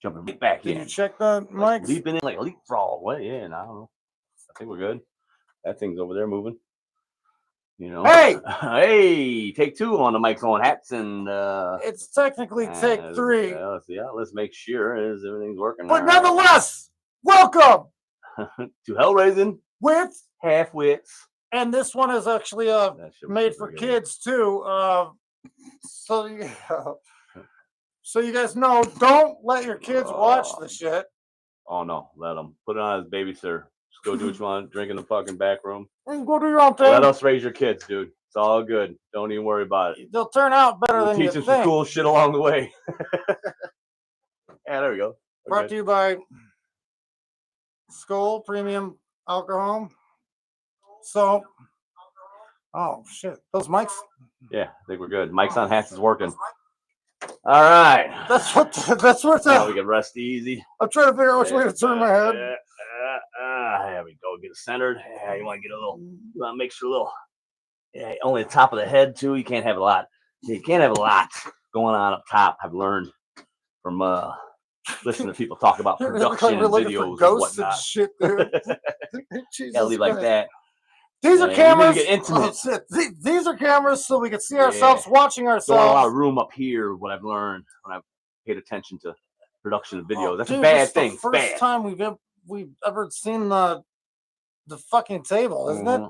Jumping right back Did in. you check the Like mics? leaping in like a leapfrog. What? Yeah, I don't know. I think we're good. That thing's over there moving. You know. Hey! Hey, take two on the mics on hats and It's technically take 3. Let's make sure everything's working. But nonetheless, welcome to Hell Raising with Half Wits. And this one is actually made for kids too. So you guys know, don't let your kids watch the shit. Oh no, let them put it on as babysitter. Just go do what you want. Drink in the fucking back room. Go do your own thing. Let us raise your kids, dude. It's all good. Don't even worry about it. They'll turn out better than you think. Teach them some cool shit along the way. Yeah, there we go. Okay. Brought to you by Skol Premium Alcohol. So, oh shit, those mics. Yeah, I think we're good. Mics on hats is working. All right. That's what. Now we can rest easy. I'm trying to figure out which way to turn my head. There we go. Get it centered. Yeah, you want to get a little. You want to make sure a little. Yeah, only the top of the head too. You can't have a lot. You can't have a lot going on up top. I've learned from listening to people talk about production and videos and ghosts whatnot. And shit, dude. Yeah, leave like that. These are cameras. Get intimate. Oh, these are cameras so we can see ourselves watching ourselves. Don't want a lot of room up here. What I've learned when I've paid attention to production of videos. That's dude, a bad thing. The first time we've ever seen the fucking table, isn't it?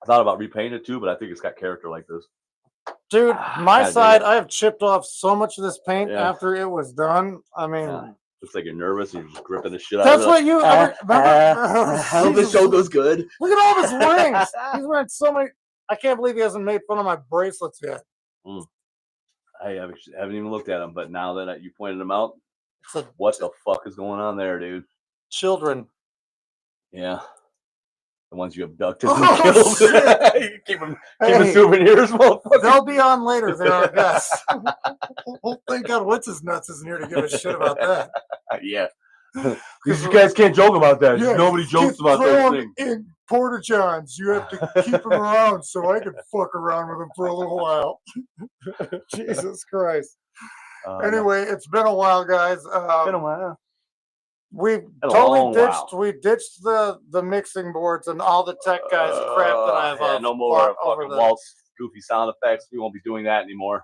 I thought about repainting it too, but I think it's got character like this. Dude, my side, I have chipped off so much of this paint after it was done. I mean, looks like you're nervous and you're just gripping the shit out that's of it. what you remember. I hope the show goes good. Look at all his rings. He's wearing so many. I can't believe he hasn't made fun of my bracelets yet. I haven't even looked at them, but now that you pointed them out, what the fuck is going on there, dude? Children. Yeah. The ones you abducted and killed. You keep them souvenirs, motherfucker. They'll be on later. They're our guests. Well, thank God What's His Nuts isn't here to give a shit about that. Yeah. These guys can't joke about that. Yeah, nobody jokes about those things. In Porta Johns, you have to keep them around so I can fuck around with them for a little while. Jesus Christ. Anyway, it's been a while, guys. Been a while. We totally ditched the mixing boards and all the tech guys crap that I've no more fucking waltz goofy sound effects. We won't be doing that anymore.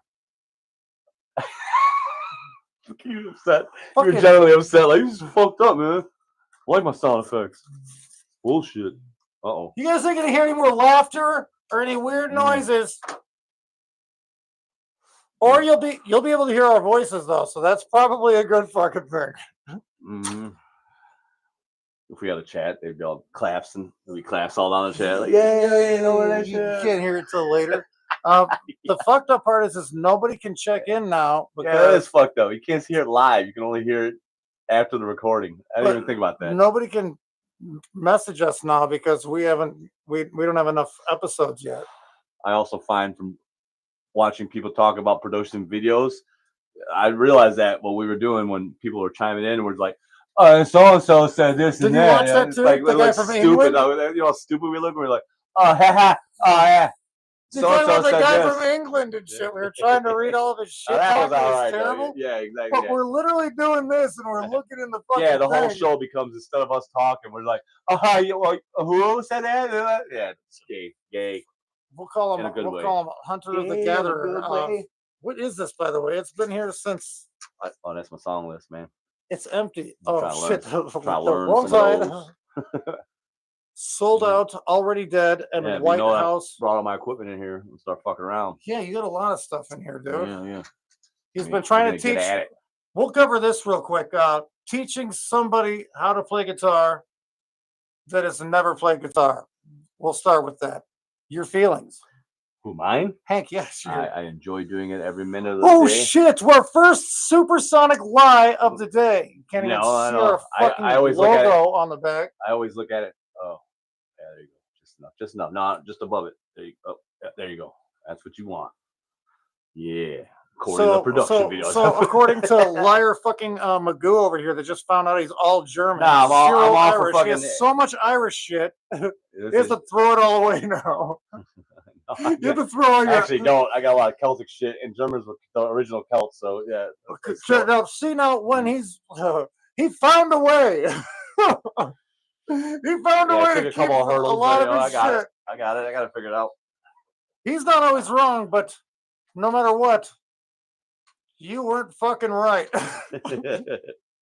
You're upset. You're generally upset. Like, this is fucked up, man. I like my sound effects. Bullshit. Uh-oh. You guys ain't gonna hear any more laughter or any weird noises. Or you'll be able to hear our voices though, so that's probably a good fucking thing. Mm-hmm. If we had a chat, they'd be all claps and we claps all down the chat. Like, yeah, you know where that shit. You can't hear it till later. The fucked up part is nobody can check in now. Yeah, that is fucked up. You can't hear it live. You can only hear it after the recording. I didn't even think about that. Nobody can message us now because we don't have enough episodes yet. I also find from watching people talk about production videos, I realized that what we were doing when people were chiming in was like, oh, so said this and that. Did you watch that too? Like, the guy from stupid. England? You know how stupid we look? We're like, oh, ha, oh, yeah. So the guy from England and shit. We were trying to read all of his shit. That was all right. Terrible. Yeah, exactly. But we're literally doing this, and we're looking in the fucking the whole show becomes, instead of us talking, we're like, who said that? Yeah, it's gay. We'll call him Hunter of the Gatherer. What is this, by the way? It's been here since. Oh, that's my song list, man. It's empty. Oh shit! Wrong side. Sold out, already dead, and White House. I brought all my equipment in here and start fucking around. Yeah, you got a lot of stuff in here, dude. Yeah. He's been trying to teach. We'll cover this real quick. Teaching somebody how to play guitar that has never played guitar. We'll start with that. Your feelings. Who, mine? Hank, yes. I enjoy doing it every minute of the day. Oh, shit. We're first supersonic lie of the day. You can't even see our fucking logo on the back. I always look at it. Oh, yeah, there you go. Just enough. No, just above it. There you go. Yeah, there you go. That's what you want. Yeah. According to production videos. So according to liar fucking Magoo over here that just found out he's all German. Nah, I'm all Irish. for he has so much Irish shit. He has to throw it all away now. You have to throw all your. Actually, don't. I got a lot of Celtic shit, and Germans were the original Celts, so yeah. Now, see now when he found a way. He found a way to a keep couple of hurdles, a lot but, of his shit. I got it. I got to figure it out. He's not always wrong, but no matter what, you weren't fucking right.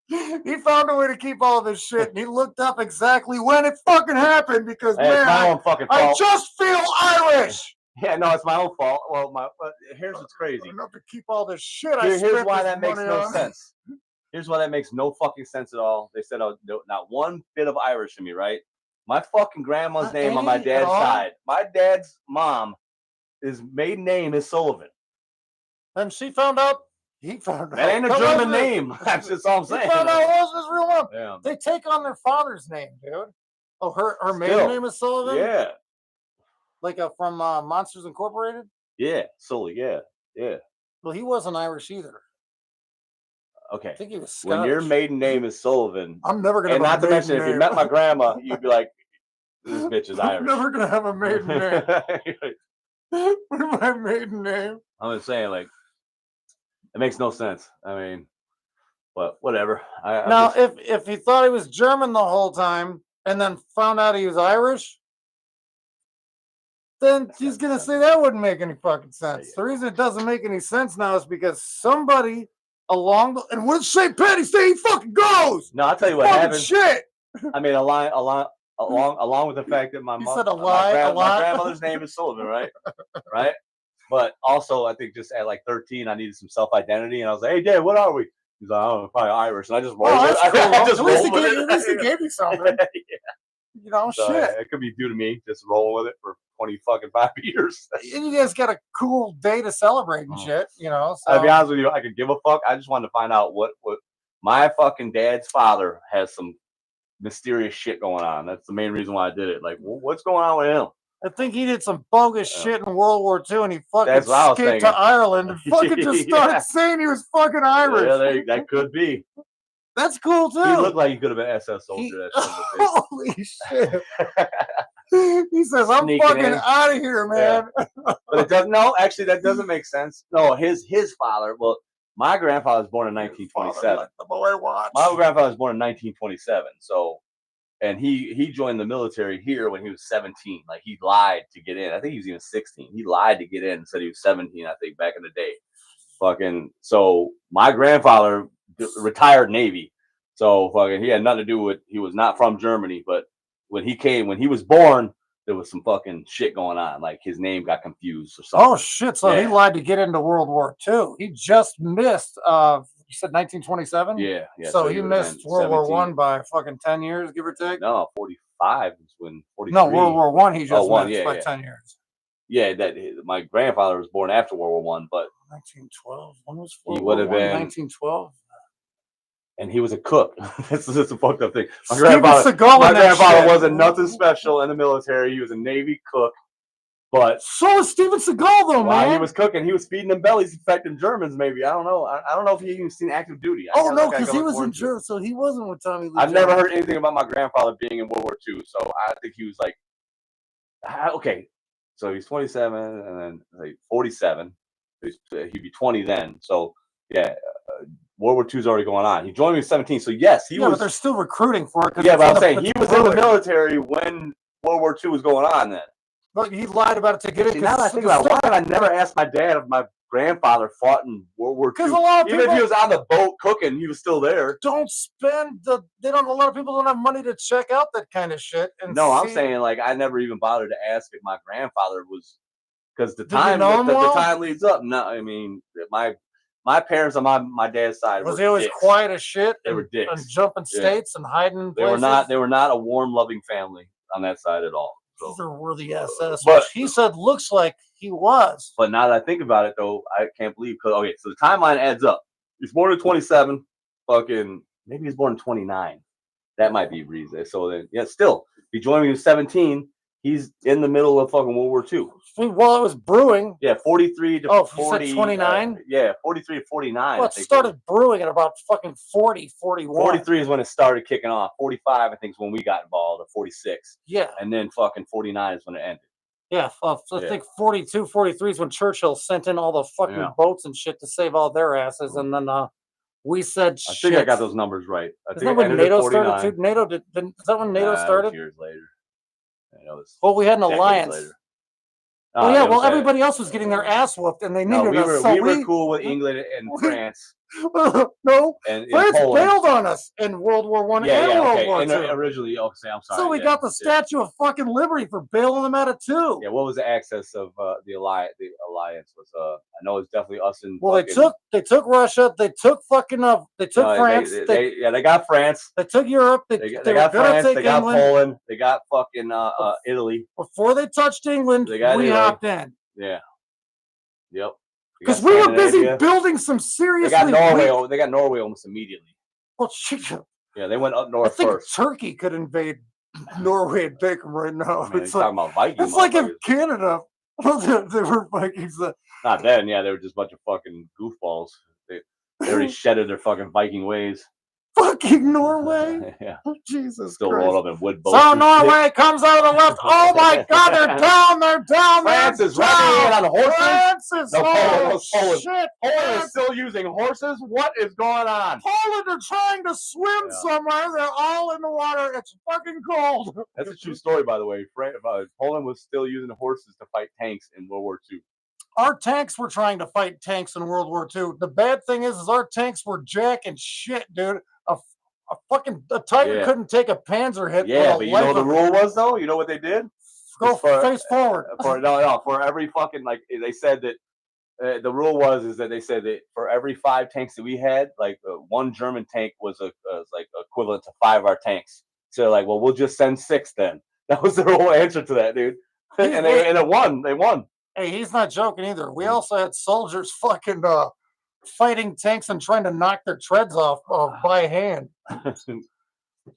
He found a way to keep all this shit, and he looked up exactly when it fucking happened because Hey, it's my own fucking fault. I just feel Irish. Yeah, no, it's my own fault. Well, here's what's crazy. Enough to keep all this shit. Here's why that makes no sense. Here's why that makes no fucking sense at all. They said not one bit of Irish in me, right? My fucking grandma's name on my dad's side. My dad's mom, his maiden name is Sullivan. And she found out. He found out. That ain't a German name. That's just all I'm saying. He found out it was his real name. Yeah. They take on their father's name, dude. Oh, her maiden name is Sullivan? Yeah. Like from Monsters Incorporated? Yeah, Sully, yeah. Well, he wasn't Irish either. Okay. I think he was Scottish. When your maiden name is Sullivan, I'm never gonna. And not to mention, if you met my grandma, you'd be like, "This bitch is Irish." I'm never gonna have a maiden name. What's my maiden name? I'm just saying, like, it makes no sense. I mean, but whatever. Now, if he thought he was German the whole time and then found out he was Irish, then he's going to say that wouldn't make any fucking sense. The reason it doesn't make any sense now is because somebody and what did St. Patty say he fucking goes? No, I'll tell you what happened. Shit. I mean, along with the fact that my grandmother's name is Sullivan, right? Right? But also, I think just at like 13, I needed some self-identity, and I was like, "Hey, Dad, what are we?" He's like, "Oh, probably Irish," and I just rolled with it. Cool. At least he gave you something. Yeah. You know, so, shit. It could be due to me just rolling with it for 25 years. And you guys got a cool day to celebrate and shit, you know. So. I'll be honest with you, I could give a fuck. I just wanted to find out what my fucking dad's father has some mysterious shit going on. That's the main reason why I did it. Like, what's going on with him? I think he did some bogus shit in World War II, and he fucking escaped to Ireland and fucking just started saying he was fucking Irish. Yeah, that could be. That's cool too. He looked like he could have been SS soldier. Holy shit! He says, "I'm fucking out of here, man." Yeah. But it doesn't. No, actually, that doesn't make sense. No, his father. Well, my grandfather was born in 1927. The boy watch. My grandfather was born in 1927. So. And he joined the military here when he was 17. Like, he lied to get in. I think he was even 16. He lied to get in and said he was 17, I think, back in the day. Fucking, so my grandfather retired Navy. So fucking, he had nothing to do with, he was not from Germany, but when he was born, there was some fucking shit going on. Like, his name got confused or something. Oh shit. So he lied to get into World War II. He just missed you said 1927? Yeah. So he missed World War One by fucking 10 years, give or take? No, 45 is when 43. No, World War One he just missed by 10 years. Yeah, my grandfather was born after World War One, but 1912. When was World War One? 1912. And he was a cook. This is a fucked up thing. My grandfather wasn't nothing special in the military. He was a Navy cook. But so was Steven Seagal, though, man. While he was cooking, he was feeding them bellies, infecting Germans. Maybe I don't know. I don't know if he even seen active duty. No, because he was in Germany, so he wasn't with Tommy Lee. I've never heard anything about my grandfather being in World War II, so I think he was like, okay. So he's 27, and then like 47. He'd be 20 then. So yeah, World War II's already going on. He joined me at 17, so yes, he was. But they're still recruiting for it. Yeah, but I'm saying he was in the military when World War II was going on. Then. But he lied about it to get it. Now that I think about it, why did I never ask my dad if my grandfather fought in World War II? Because a lot of people, even if he was on the boat cooking, he was still there. A lot of people don't have money to check out that kind of shit. I'm saying, like, I never even bothered to ask if my grandfather was, because the time leads up. No, I mean, my parents on my dad's side was he always dicks. Quiet as shit. They were dicks and jumping states and hiding. They were not a warm, loving family on that side at all. These are worthy SS, which he said looks like he was. But now that I think about it, though, I can't believe. Okay, so the timeline adds up. He's born in 27. Fucking maybe he's born in 29. That might be reason. So then, yeah, still, he joined me in 17. He's in the middle of fucking World War II. While it was brewing. Yeah, 43 to 40. 29? 43 to 49. Well, it started brewing at about fucking 40, 41. 43 is when it started kicking off. 45, I think, is when we got involved, or 46. Yeah. And then fucking 49 is when it ended. Yeah, I think 42, 43 is when Churchill sent in all the fucking boats and shit to save all their asses, and then we said I shit. think I got those numbers right. I Isn't think that when it ended at NATO started 49. too? NATO is that when NATO Nah, it was started? years later. I know this. Well, we had an decades alliance. later. Oh yeah, it was well that- everybody else was getting their ass whooped, and they No, needed us. So we were cool with England and France no, and France Poland. bailed on us in World War One Yeah, and yeah, World okay. War And Two. originally, I'm sorry. So we yeah, got the Statue of fucking Liberty for bailing them out of too. Yeah, what was the access of the alliance? The alliance was I know it's definitely us and. Well, fucking, they took Russia, they took fucking they took France, they got France. They took Europe. They got France. They got England. Poland. They got fucking Italy. Before they touched England, we hopped in. Yeah. Yep. Because we were busy building some serious. They got Norway. They got Norway almost immediately. Well, shit. Yeah, they went up north I think first. Turkey could invade Norway and take them right now. Man, it's talking about Vikings. It's like in Canada. They were Vikings. Not then, yeah, they were just a bunch of fucking goofballs. They already shedded their fucking Viking ways. Fucking Norway. Yeah. Oh, Jesus Still Christ. rolled up in wood boats. So Norway comes out of the left. Oh my God, they're down. They're down. France is riding in on horses. France is Poland. shit. Poland is still using horses. What is going on? Poland are trying to swim somewhere. They're all in the water. It's fucking cold. That's a true story, by the way. Poland was still using horses to fight tanks in World War II. Our tanks were trying to fight tanks in World War II. The bad thing is our tanks were jacking shit, dude. A Tiger couldn't take a Panzer hit. Yeah, but you know what the rule was, though? You know what they did? Go face forward. For every fucking, like, they said that the rule is that they said that for every 5 tanks that we had, like, one German tank was like equivalent to 5 of our tanks. So, like, well, we'll just send 6 then. That was their whole answer to that, dude. And it won. They won. Hey, he's not joking either. We also had soldiers fucking fighting tanks and trying to knock their treads off by hand.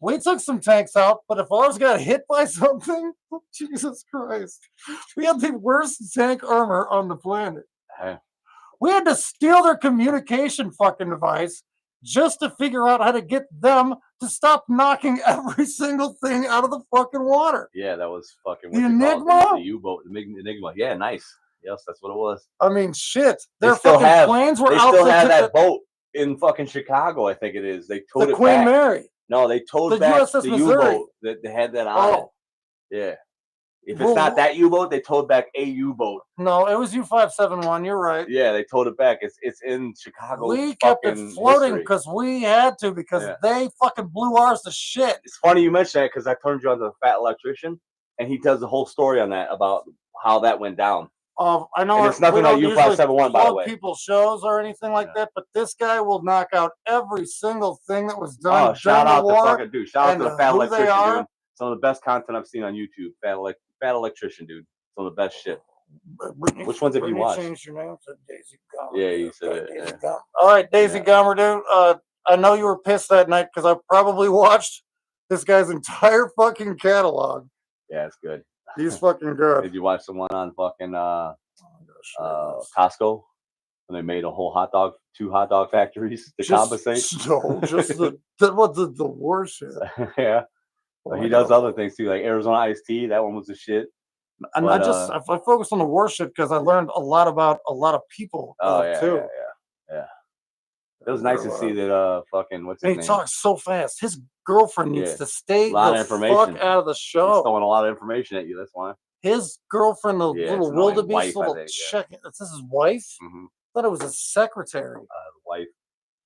We took some tanks out, but if ours got hit by something, Jesus Christ, we had the worst tank armor on the planet. We had to steal their communication fucking device just to figure out how to get them to stop knocking every single thing out of the fucking water. Yeah, that was fucking the Enigma? The U-boat, the Enigma. Yeah, nice. Yes, that's what it was. I mean, shit. Their fucking planes were out. They still have that boat in fucking Chicago, I think it is. They towed it back. The Queen Mary. No, they towed back the U-boat that they had that on it. Yeah. If it's not that U-boat, they towed back a U-boat. No, it was U-571. You're right. Yeah, they towed it back. It's in Chicago. We kept it floating because we had to, because they fucking blew ours to shit. It's funny you mention that because I turned you on to the Fat Electrician, and he tells the whole story on that about how that went down. I know and it's nothing like U-571, by the way. People's shows or anything like that, but this guy will knock out every single thing that was done. Oh, shout out to fucking dude! Shout out to the Fat Electrician, dude. Some of the best content I've seen on YouTube. Fat Electrician, dude. Some of the best shit. Which ones have you watched? Changed your name to Daisy Gomer. Yeah, you said it. Daisy Gomer. All right, Daisy Gomer, dude. I know you were pissed that night because I probably watched this guy's entire fucking catalog. Yeah, it's good. He's fucking good. Did you watch the one on fucking Costco when they made a whole 2 hot dog factories to compensate? No, just that was the worst shit. Yeah. But he does other things too, like Arizona iced tea. That one was the shit. And I focused on the worst shit because I learned a lot about a lot of people too. Yeah. It was nice to see that fucking what's his name? He talks so fast. His girlfriend needs to stay the fuck out of the show. He's throwing a lot of information at you. That's why. His girlfriend, the little wildebeest, little chick. Is this his wife? Mm-hmm. I thought it was his secretary. Wife.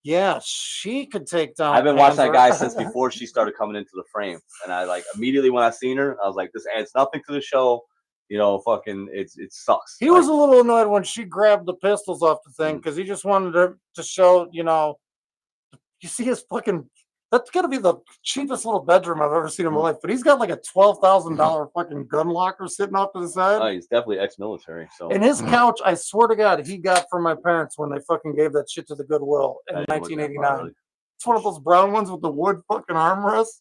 Yeah, she could take down. I've been watching that guy since before she started coming into the frame, and I immediately when I seen her, I was like, this adds nothing to the show. You know, fucking, it sucks. He was a little annoyed when she grabbed the pistols off the thing because he just wanted to show, you see his fucking. That's gotta be the cheapest little bedroom I've ever seen in my life. But he's got like a $12,000 fucking gun locker sitting off to the side. Oh, he's definitely ex-military. So. And his couch, I swear to God, he got from my parents when they fucking gave that shit to the Goodwill in 1989. It's one of those brown ones with the wood fucking armrests.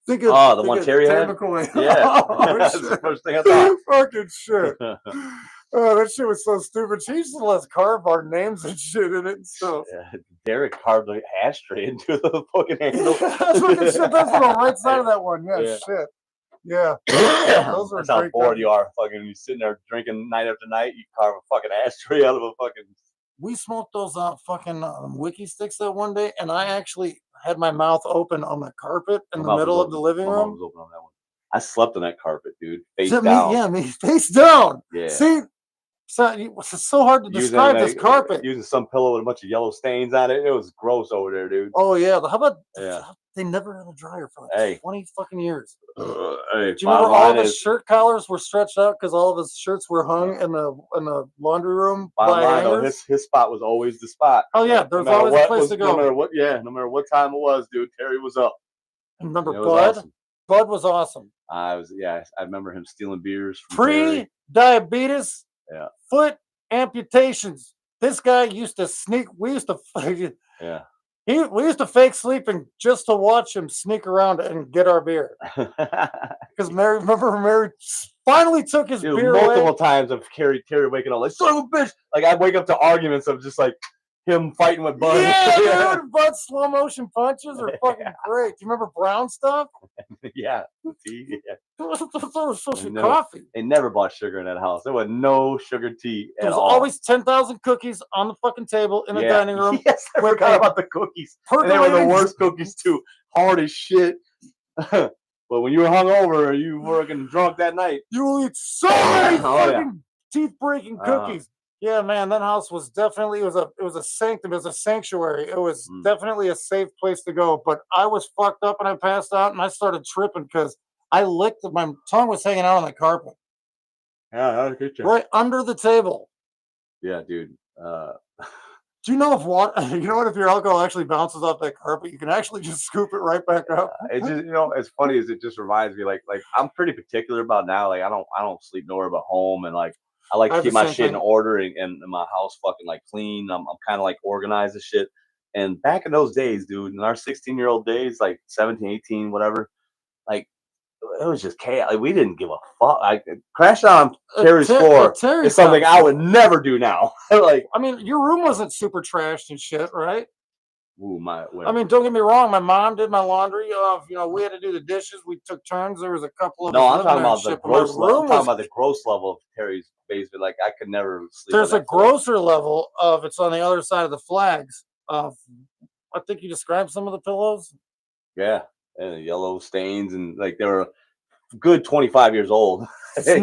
The one Terry had? Yeah. That's the first thing I thought. Fucking shit. Oh, that shit was so stupid. She used to let us carve our names and shit in it and stuff. Yeah, Derek carved the ashtray into the fucking handle. That's fucking shit. That's on the right side of that one. Yeah, shit. Yeah. Those are That's how great bored carpet. you are. Fucking, you sitting there drinking night after night. You carve a fucking ashtray out of a fucking. We smoked those fucking wiki sticks that one day, and I actually had my mouth open on the carpet in My the mouth was middle of the open. living My mouth room. was open on that one. I slept on that carpet, dude. Face So down. me face down. Yeah. See, it's so hard to Using describe this carpet. using some pillow with a bunch of yellow stains on it. It was gross over there, dude. Oh yeah, how about Yeah. they never had a dryer for like Hey. 20 fucking years. Hey, Do you remember all of his shirt collars were stretched out because all of his shirts were hung in the laundry room by hangers? His spot was always the spot. Oh yeah, there's always a place to go. No matter what time it was, dude, Terry was up. And remember It was Bud? awesome. Bud was awesome. I remember him stealing beers from Terry. Pre-diabetes, Yeah. foot amputations. This guy used to sneak. We used to Yeah. we used to fake sleeping just to watch him sneak around and get our beer. Because Mary finally took his beer multiple away. times of Terry waking up like, son of a bitch. Like, I'd wake up to arguments of just like him fighting with Bud. Yeah, dude, Bud's slow motion punches are fucking great. Do you remember brown stuff? Yeah. Tea, yeah. Those were such a No. coffee. They never bought sugar in that house. There was no sugar tea at There was all. always 10,000 cookies on the fucking table in the dining room. Yes, I with forgot a about the cookies. And they were the percolating- worst cookies too. Hard as shit. But when you were hungover or you were getting drunk that night, You will eat so many Oh, yeah. fucking teeth-breaking cookies. Yeah, man, that house was definitely it was a sanctum, it was a sanctuary. It was definitely a safe place to go. But I was fucked up and I passed out and I started tripping because I licked my tongue was hanging out on the carpet. Yeah, that was a good job. Right under the table. Yeah, dude. Do you know if you know what if your alcohol actually bounces off that carpet, you can actually just scoop it right back up. It's just as funny as it just reminds me, like I'm pretty particular about now. Like I don't sleep nowhere but home, and like I like to keep my shit in order and my house fucking like clean. I'm kind of like organized and shit. And back in those days, dude, in our 16-year-old days, like 17, 18, whatever, like it was just chaos. Like, we didn't give a fuck. Like crashing on Terry's floor is something I would never do now. Like, I mean, your room wasn't super trashed and shit, right? Ooh, I mean, don't get me wrong. My mom did my laundry. We had to do the dishes. We took turns. There was a couple of. No, I'm talking about the gross level. I'm talking about the gross level of Terry's basement. Like I could never sleep. There's a grosser level of it's on the other side of the flags. I think you described some of the pillows. Yeah, and yellow stains and like they were good 25 years old. It's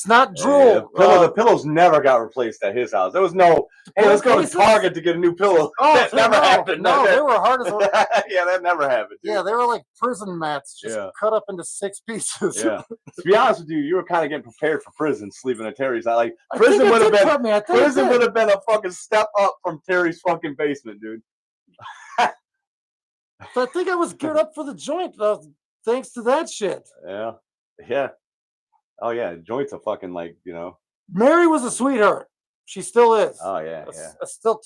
not drool. The pillows never got replaced at his house. There was no, hey, let's go to Target to get a new pillow. Oh, that never happened. No, they were hard as yeah, that never happened. Dude. Yeah, they were like prison mats, just cut up into 6 pieces. Yeah. To be honest with you were kind of getting prepared for prison, sleeping at Terry's. Like prison would have been a fucking step up from Terry's fucking basement, dude. So I think I was geared up for the joint, thanks to that shit. Yeah. Yeah. Oh yeah, joints are fucking like, Mary was a sweetheart. She still is. Oh yeah, I still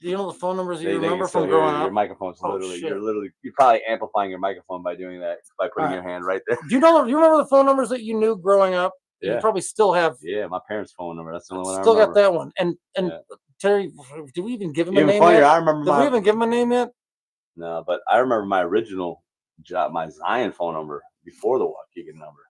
you know the phone numbers you remember from growing up? Your microphone's you're probably amplifying your microphone by doing that, by putting your hand right there. Do you remember the phone numbers that you knew growing up? Yeah. You probably still have. Yeah, my parents' phone number. That's the only one I still remember. Got that one. And Terry, did we even give him a name funnier, yet? I remember Did we even give him a name yet? No, but I remember my original job, my Zion phone number before the Waukegan number.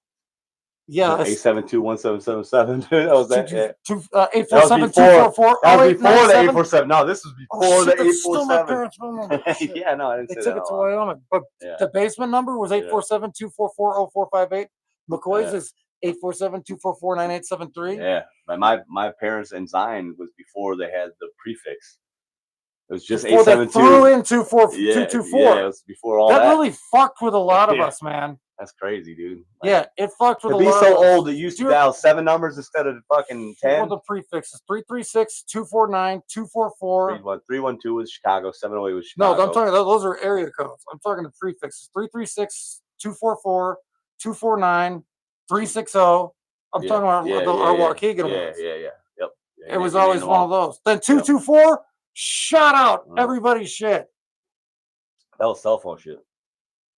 Yeah, 872-1777. That was that. 847-244. That was before the 847. No, this was before the 847. Yeah, no, I didn't say that. They took it to Wyoming, but the basement number was 847-244-0458. McCoy's is 847-244-9873. Yeah, my parents and Zion was before they had the prefix. It was just 872. They threw in 224. Yeah, it was before all that. That really fucked with a lot of us, man. That's crazy, dude. Like, it fucked with a lot of us. To be so old, it used to dial 7 numbers instead of fucking 10. Well, the prefixes 336-249-244. 312 was Chicago. 708 was Chicago. No, I'm talking. Those are area codes. I'm talking the prefixes 336-244-249-360. I'm talking about our Waukegan ones. Yeah. Yep. It was always one of those. Then 224. Shout out everybody's shit. That was cell phone shit.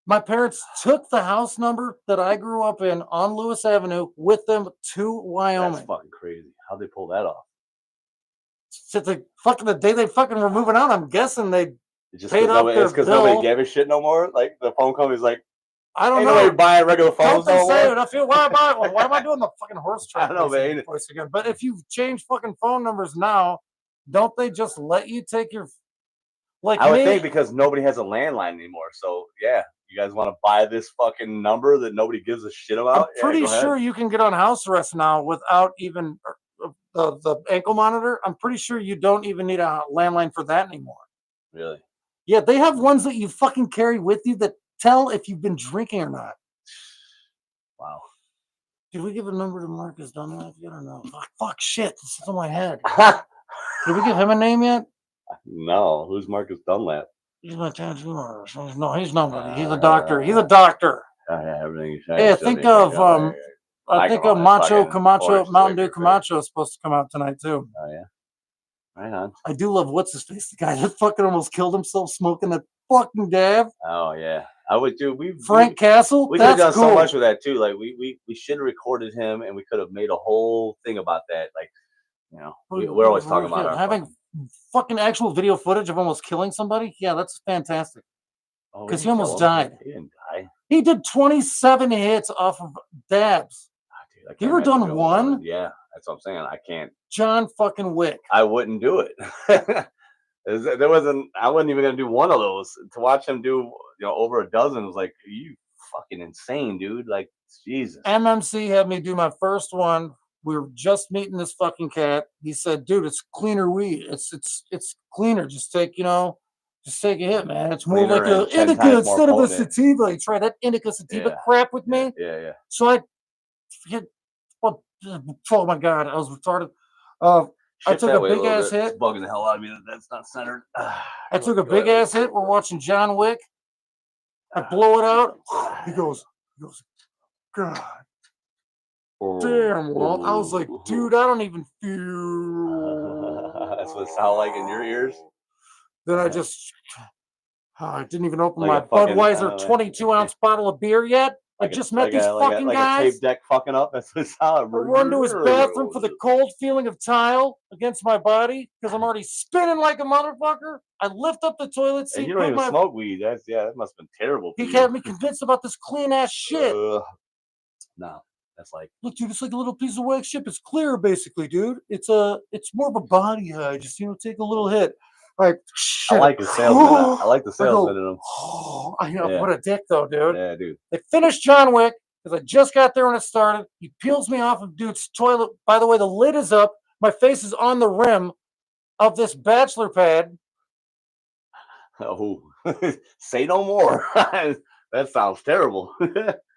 My parents took the house number that I grew up in on Lewis Avenue with them to Wyoming. That's fucking crazy. How'd they pull that off? So the day they fucking were moving out, I'm guessing they paid off their bill. Because nobody gave a shit no more. Like the phone company's like, I don't Ain't know. nobody buying regular Don't phones they no say more. it? I feel why am I doing the fucking horse I track don't know, man. voice again? But if you change fucking phone numbers now, don't they just let you take your like I would me? think because nobody has a landline anymore. So yeah, you guys want to buy this fucking number that nobody gives a shit I'm about? pretty go ahead. sure you can get on house arrest now without even the ankle monitor. I'm pretty sure you don't even need a landline for that anymore. Really? Yeah, they have ones that you fucking carry with you that tell if you've been drinking or not. Wow. Did we give a number to Marcus Dunlap yet or no? Fuck shit. This is in my head. Did we give him a name yet? No. Who's Marcus Dunlap? He's my tattoo artist. No, he's nobody. He's a doctor. He's a doctor. Yeah, everything. Hey, think of I think of Macho Camacho, Mountain Dew Camacho is supposed to come out tonight too. Oh yeah. Right on. I do love what's his face, the guy that fucking almost killed himself smoking that fucking dab. Oh yeah. I would do. Frank Castle. We could have done cool. so much with that too. Like we should have recorded him, and we could have made a whole thing about that. Like, you know, we're always talking about our having fucking actual video footage of almost killing somebody. Yeah, that's fantastic. Because he almost died. He didn't die. He did 27 hits off of dabs. Oh, dude, you ever done one? Yeah, that's what I'm saying. I can't. John fucking Wick. I wouldn't do it. There wasn't. I wasn't even gonna do one of those. To watch him do, over a dozen was like, are you fucking insane, dude? Like, Jesus. MMC had me do my first one. We were just meeting this fucking cat. He said, "Dude, it's cleaner weed. It's cleaner. Just take a hit, man. It's more like an indica instead of a sativa." He tried that indica sativa crap with me. Yeah. So I forget. Oh my god, I was retarded. I took a big ass hit. It's bugging the hell out of me that that's not centered. I took a big ass hit. We're watching John Wick. I blow it out. He goes, God damn, Walt. I was like, dude, I don't even feel. That's what it sounded like in your ears. Then I didn't even open my Budweiser 22-ounce bottle of beer yet. I just met these fucking guys. A tape deck fucking up. That's what it sounded. I run to his bathroom for the cold feeling of tile against my body because I'm already spinning like a motherfucker. I lift up the toilet seat. And you don't even smoke weed. That must have been terrible. He had me convinced about this clean ass shit. No, that's like, look, dude, it's like a little piece of wax chip. It's clear, basically, dude. It's more of a body high. Just take a little hit. Like, shit. I like the salesman. I like the salesman in him. Oh, I know. Yeah. What a dick, though, dude. Yeah, dude. They finished John Wick because I just got there when it started. He peels me off of dude's toilet. By the way, the lid is up. My face is on the rim of this bachelor pad. Oh, say no more. That sounds terrible.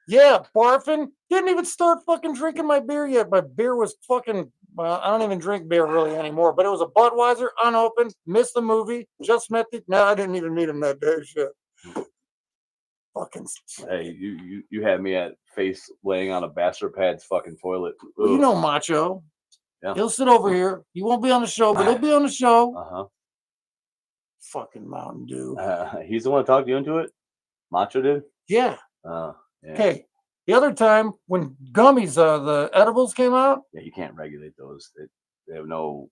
Yeah, barfing. Didn't even start fucking drinking my beer yet. My beer was fucking. Well, I don't even drink beer really anymore. But it was a Budweiser, unopened. Missed the movie. Just met the. No, I didn't even meet him that day. Shit. Fucking. Hey, you had me at face laying on a bachelor pad's fucking toilet. Well, you know Macho. Yeah. He'll sit over here. He won't be on the show, but he'll be on the show. Uh-huh. Fucking Mountain Dew. He's the one to talk you into it? Macho did? Yeah. Yeah. Okay. The other time when gummies, the edibles came out. Yeah, you can't regulate those. They have no.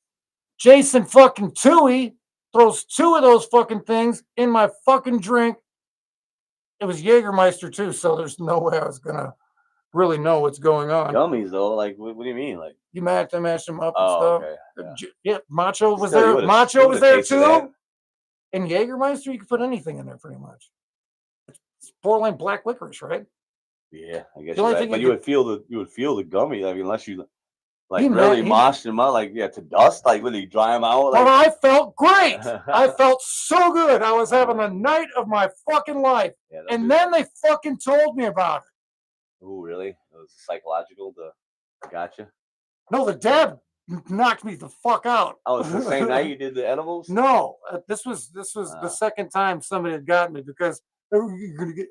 Jason fucking Toohey throws 2 of those fucking things in my fucking drink. It was Jägermeister too, so there's no way I was gonna really know what's going on. Gummies though, like what do you mean? Like you mashed them up and stuff. Okay. Yeah, Macho was there. Macho was there too. And Jägermeister, you can put anything in there pretty much. It's borderline black licorice, right? Yeah, I guess. Right. But you would feel the gummy. I mean, unless you like really moshed them out, like to dust, like really dry them out. Like. But I felt great. I felt so good. I was having the night of my fucking life. Yeah, and then they fucking told me about it. Oh, really? It was psychological. Gotcha. No, the dab knocked me the fuck out. Oh, it's the same night you did the edibles? No, this was the second time somebody had gotten me because you're gonna get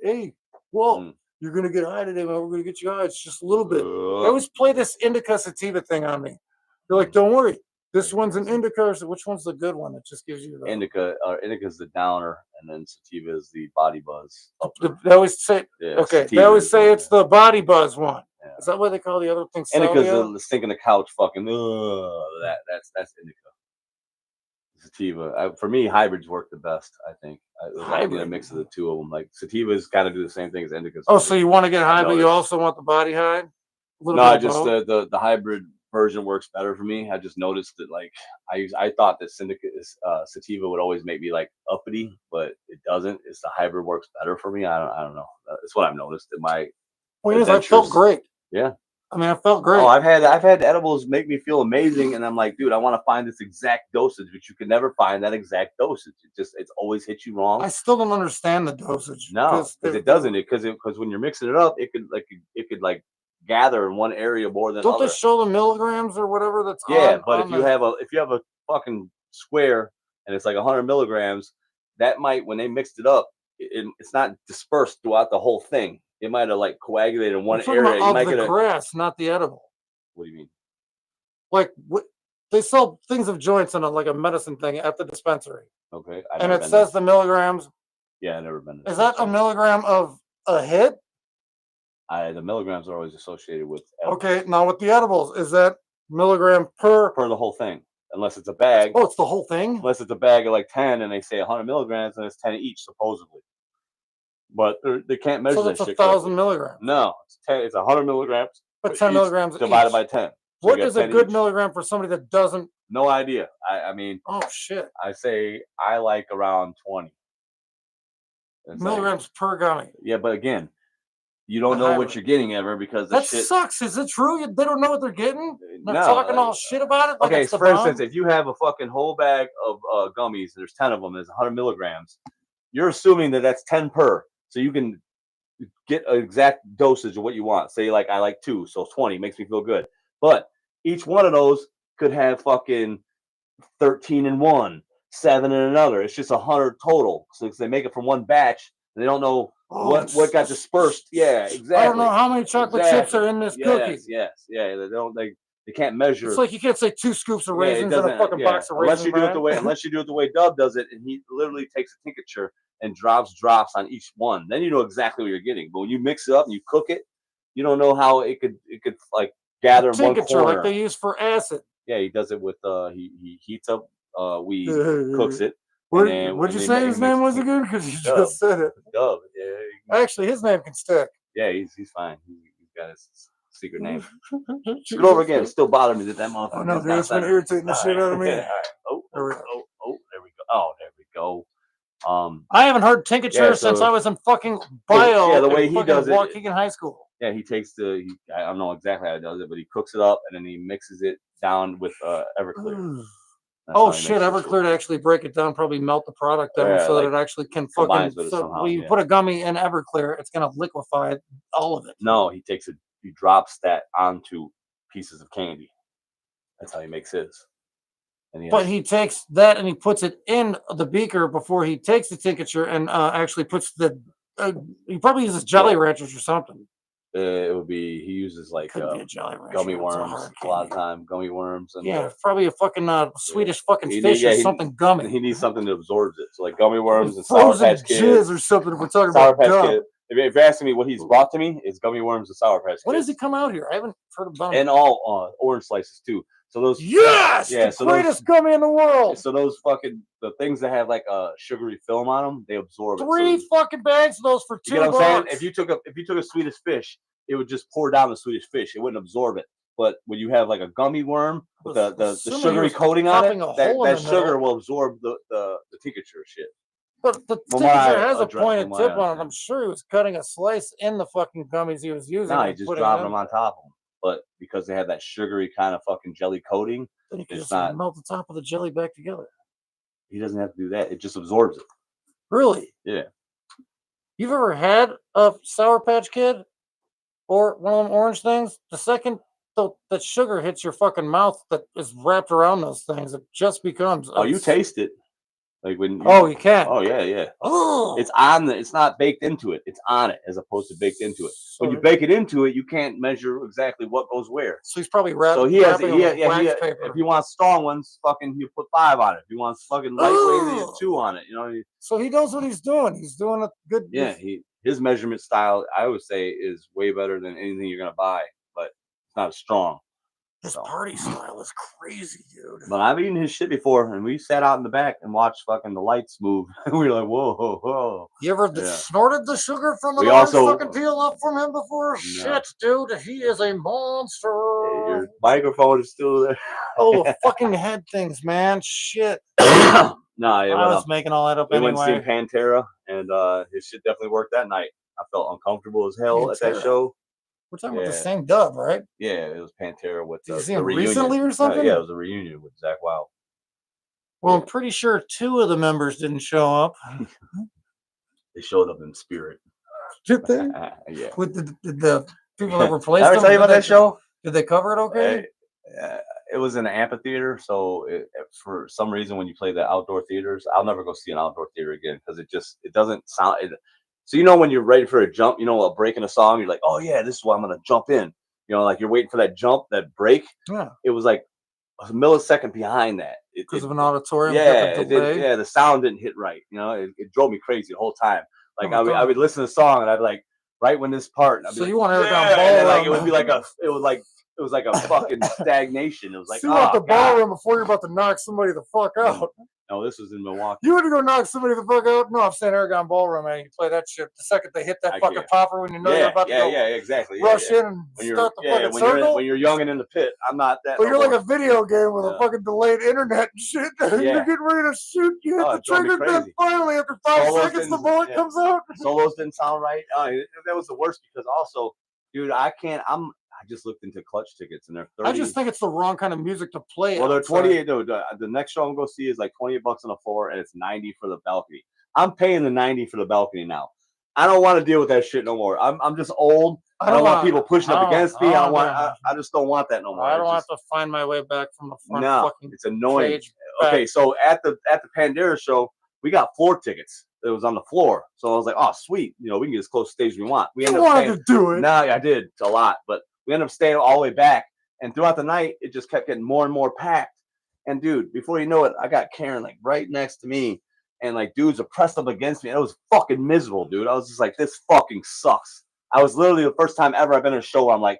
you're gonna get high today, man. We're gonna get you high. It's just a little bit. They always play this indica sativa thing on me. They're like, "Don't worry, this one's an indica." So which one's the good one? That just gives you the indica. Indica's the downer, and then sativa is the body buzz. They always say They always say it's the body buzz one. Yeah. Is that what they call the other thing? Indica's the stinking the couch, fucking. That's indica. Sativa. For me, hybrids work the best. I think. I need a mix of the two of them. Like sativas got to do the same thing as indicas. Oh, so you want to get high, but you noticed. also want the body high? No, I just the hybrid version works better for me. I just noticed that like I thought that sativa would always make me like uppity, but it doesn't. It's the hybrid works better for me. I don't know. It's what I've noticed in my Well, yes, I felt great. Yeah. I mean, I felt great. Oh, I've had edibles make me feel amazing, and I'm like, dude, I want to find this exact dosage, but you can never find that exact dosage. It's always hit you wrong. I still don't understand the dosage. No, because it doesn't. Because when you're mixing it up, it could gather in one area more than don't other. they show the milligrams or whatever that's but if you have a fucking square and it's like 100 milligrams, that might, when they mixed it up, it's not dispersed throughout the whole thing. It might have like coagulated in one area. Of the grass, not the edible. What do you mean? Like they sell things of joints in like a medicine thing at the dispensary. Okay. And it says the milligrams. Yeah, I've never been. Is that a milligram of a hit? The milligrams are always associated with edibles. Okay, now with the edibles, is that milligram per the whole thing? Unless it's a bag. Oh, it's the whole thing? Unless it's a bag of like 10 and they say 100 milligrams and it's 10 each, supposedly. But they can't measure that shit. So it's 1,000 milligrams. No, it's 100 milligrams. But 10 milligrams divided by 10. So what is a good milligram for somebody that doesn't? No idea. I mean. Oh shit. I say I like around 20 milligrams per gummy. Yeah, but again, you don't know what you're getting ever because that sucks. Is it true? They don't know what they're getting. They're talking all shit about it. Like okay, for instance, if you have a fucking whole bag of gummies, there's 10 of them. There's 100 milligrams. You're assuming that that's 10 per, so you can get an exact dosage of what you want. Say like I like 2, so 20 makes me feel good. But each one of those could have fucking 13 in one, 7 in another. It's just 100 total. So they make it from one batch. They don't know what got dispersed. Yeah, exactly. I don't know how many chocolate chips are in this cookie. Yes. Yeah, they can't measure. It's like you can't say 2 scoops of raisins in a fucking box of raisins. Unless you do it the way Dub does it, and he literally takes a tincture and drops on each one. Then you know exactly what you're getting. But when you mix it up and you cook it, you don't know how it could like gather in one corner. Like they use for acid. Yeah, he does it with he heats up weed, cooks it. What'd you say his name was again? Because you just said it. Dub. Yeah. Actually, his name can stick. Yeah, he's fine. He's got his secret name. Scoot over again. It still bothers me that motherfucker. Oh no, dude, it's been irritating the shit out of me. All right. Oh, there we go. Oh, there we go. I haven't heard tincture since I was in fucking bio. Yeah, the way he does it. Waukegan High School. Yeah, he takes I don't know exactly how he does it, but he cooks it up and then he mixes it down with Everclear. Oh shit, Everclear to actually break it down, probably melt the product down so that it actually can fucking. So when you put a gummy in Everclear, it's gonna liquefy all of it. No, he takes it. He drops that onto pieces of candy. That's how he makes his. But he takes that and he puts it in the beaker before he takes the tincture and actually puts the. He probably uses Jolly Ranchers or something. It would be he uses like gummy worms a lot of time. Gummy worms and probably a fucking Swedish fucking fish or something gummy. He needs something that absorbs it. So like gummy worms and Sour Patch Kids or something. If we're talking about gum. If you're asking me what he's brought to me, it's gummy worms and Sour Patch Kids. When does he come out here? I haven't heard about him. And all orange slices too. So those the greatest gummy in the world. So those the things that have like a sugary film on them, they absorb 3 fucking bags of those for $2. You know what I'm saying? If you took a Swedish fish, it would just pour down the Swedish fish. It wouldn't absorb it. But when you have like a gummy worm with the sugary coating on it, that sugar will absorb the tincture shit. But the tincture has a pointed tip on it. I'm sure he was cutting a slice in the fucking gummies he was using. No, he just dropped them on top of them. But because they have that sugary kind of fucking jelly coating, then you can just melt the top of the jelly back together. He doesn't have to do that. It just absorbs it. Really? Yeah. You've ever had a Sour Patch Kid or one of them orange things? The second that sugar hits your fucking mouth that is wrapped around those things, it just becomes. Oh, you taste it. Like when you can. Oh yeah. Oh, it's on it's not baked into it. It's on it as opposed to baked into it. When you bake it into it, you can't measure exactly what goes where. So he's probably wrapping. So he has wax paper. If you want strong ones, fucking you put 5 on it. If you want fucking lightweight, you put 2 on it. You know. So he knows what he's doing. He's doing a good. Yeah, his measurement style, I would say, is way better than anything you're gonna buy, but it's not as strong. His So. party style is crazy, dude. But I've eaten his shit before, and we sat out in the back and watched fucking the lights move. We were like, whoa, whoa, whoa. You ever snorted the sugar from an We orange also- fucking peel up from him before? No. Shit, dude, he is a monster. Your microphone is still there. Oh, the fucking head things, man. Shit. No, I was making all that up we went anyway. and seen Pantera, and his shit definitely worked that night. I felt uncomfortable as hell at that Pantera. show. We're talking about the same dub, right? Yeah, it was Pantera with Did you see the him reunion. recently or something? Yeah, it was a reunion with Zakk Wylde. Well, I'm pretty sure 2 of the members didn't show up. They showed up in spirit. Did they? Yeah. With the people that replaced Did I ever them? tell you about that show? Did they cover it okay? It was in an amphitheater, so for some reason, when you play the outdoor theaters, I'll never go see an outdoor theater again because it doesn't sound. So when you're ready for a jump, a break in a song, you're like, oh yeah, this is why I'm gonna jump in. Like you're waiting for that jump, that break. Yeah. It was like a millisecond behind that. Because of an auditorium. Yeah, the sound didn't hit right. It drove me crazy the whole time. Like I would listen to the song and I'd like right when this part. I'd be so like, you want Eric on and then, ballroom? it would be like it was like a fucking stagnation. It was like, you want the ballroom before you're about to knock somebody the fuck out. No, this was in Milwaukee. You want to go knock somebody the fuck out? No, I'm saying Aragon Ballroom, man. You play that shit the second they hit that fucking popper when you know you're about to go exactly. rush in and start the fucking circle. When you're young and in the pit, I'm not that. But you're like a video game with a fucking delayed internet and shit. You're getting ready to shoot. You hit the trigger, then finally after 5 seconds the bullet comes out. Solos didn't sound right. That was the worst because also, dude, I just looked into Clutch tickets and they're 30. I just think it's the wrong kind of music to play. Well, they're 28. No, the next show I'm going to see is like $28 on the floor and it's 90 for the balcony. I'm paying the 90 for the balcony now. I don't want to deal with that shit no more. I'm just old. I don't want people pushing up against me. I just don't want that no more. I don't have to find my way back from the front. No, it's annoying. Okay, so at the Pantera show, we got floor tickets. It was on the floor, so I was like, "Oh, sweet! We can get as close to stage as we want." We ended up wanted to do it. No, I did a lot, but we ended up staying all the way back. And throughout the night, it just kept getting more and more packed. And dude, before you know it, I got Karen like right next to me, and like dudes are pressed up against me. And it was fucking miserable, dude. I was just like, this fucking sucks. I was literally the first time ever I've been in a show where I'm like,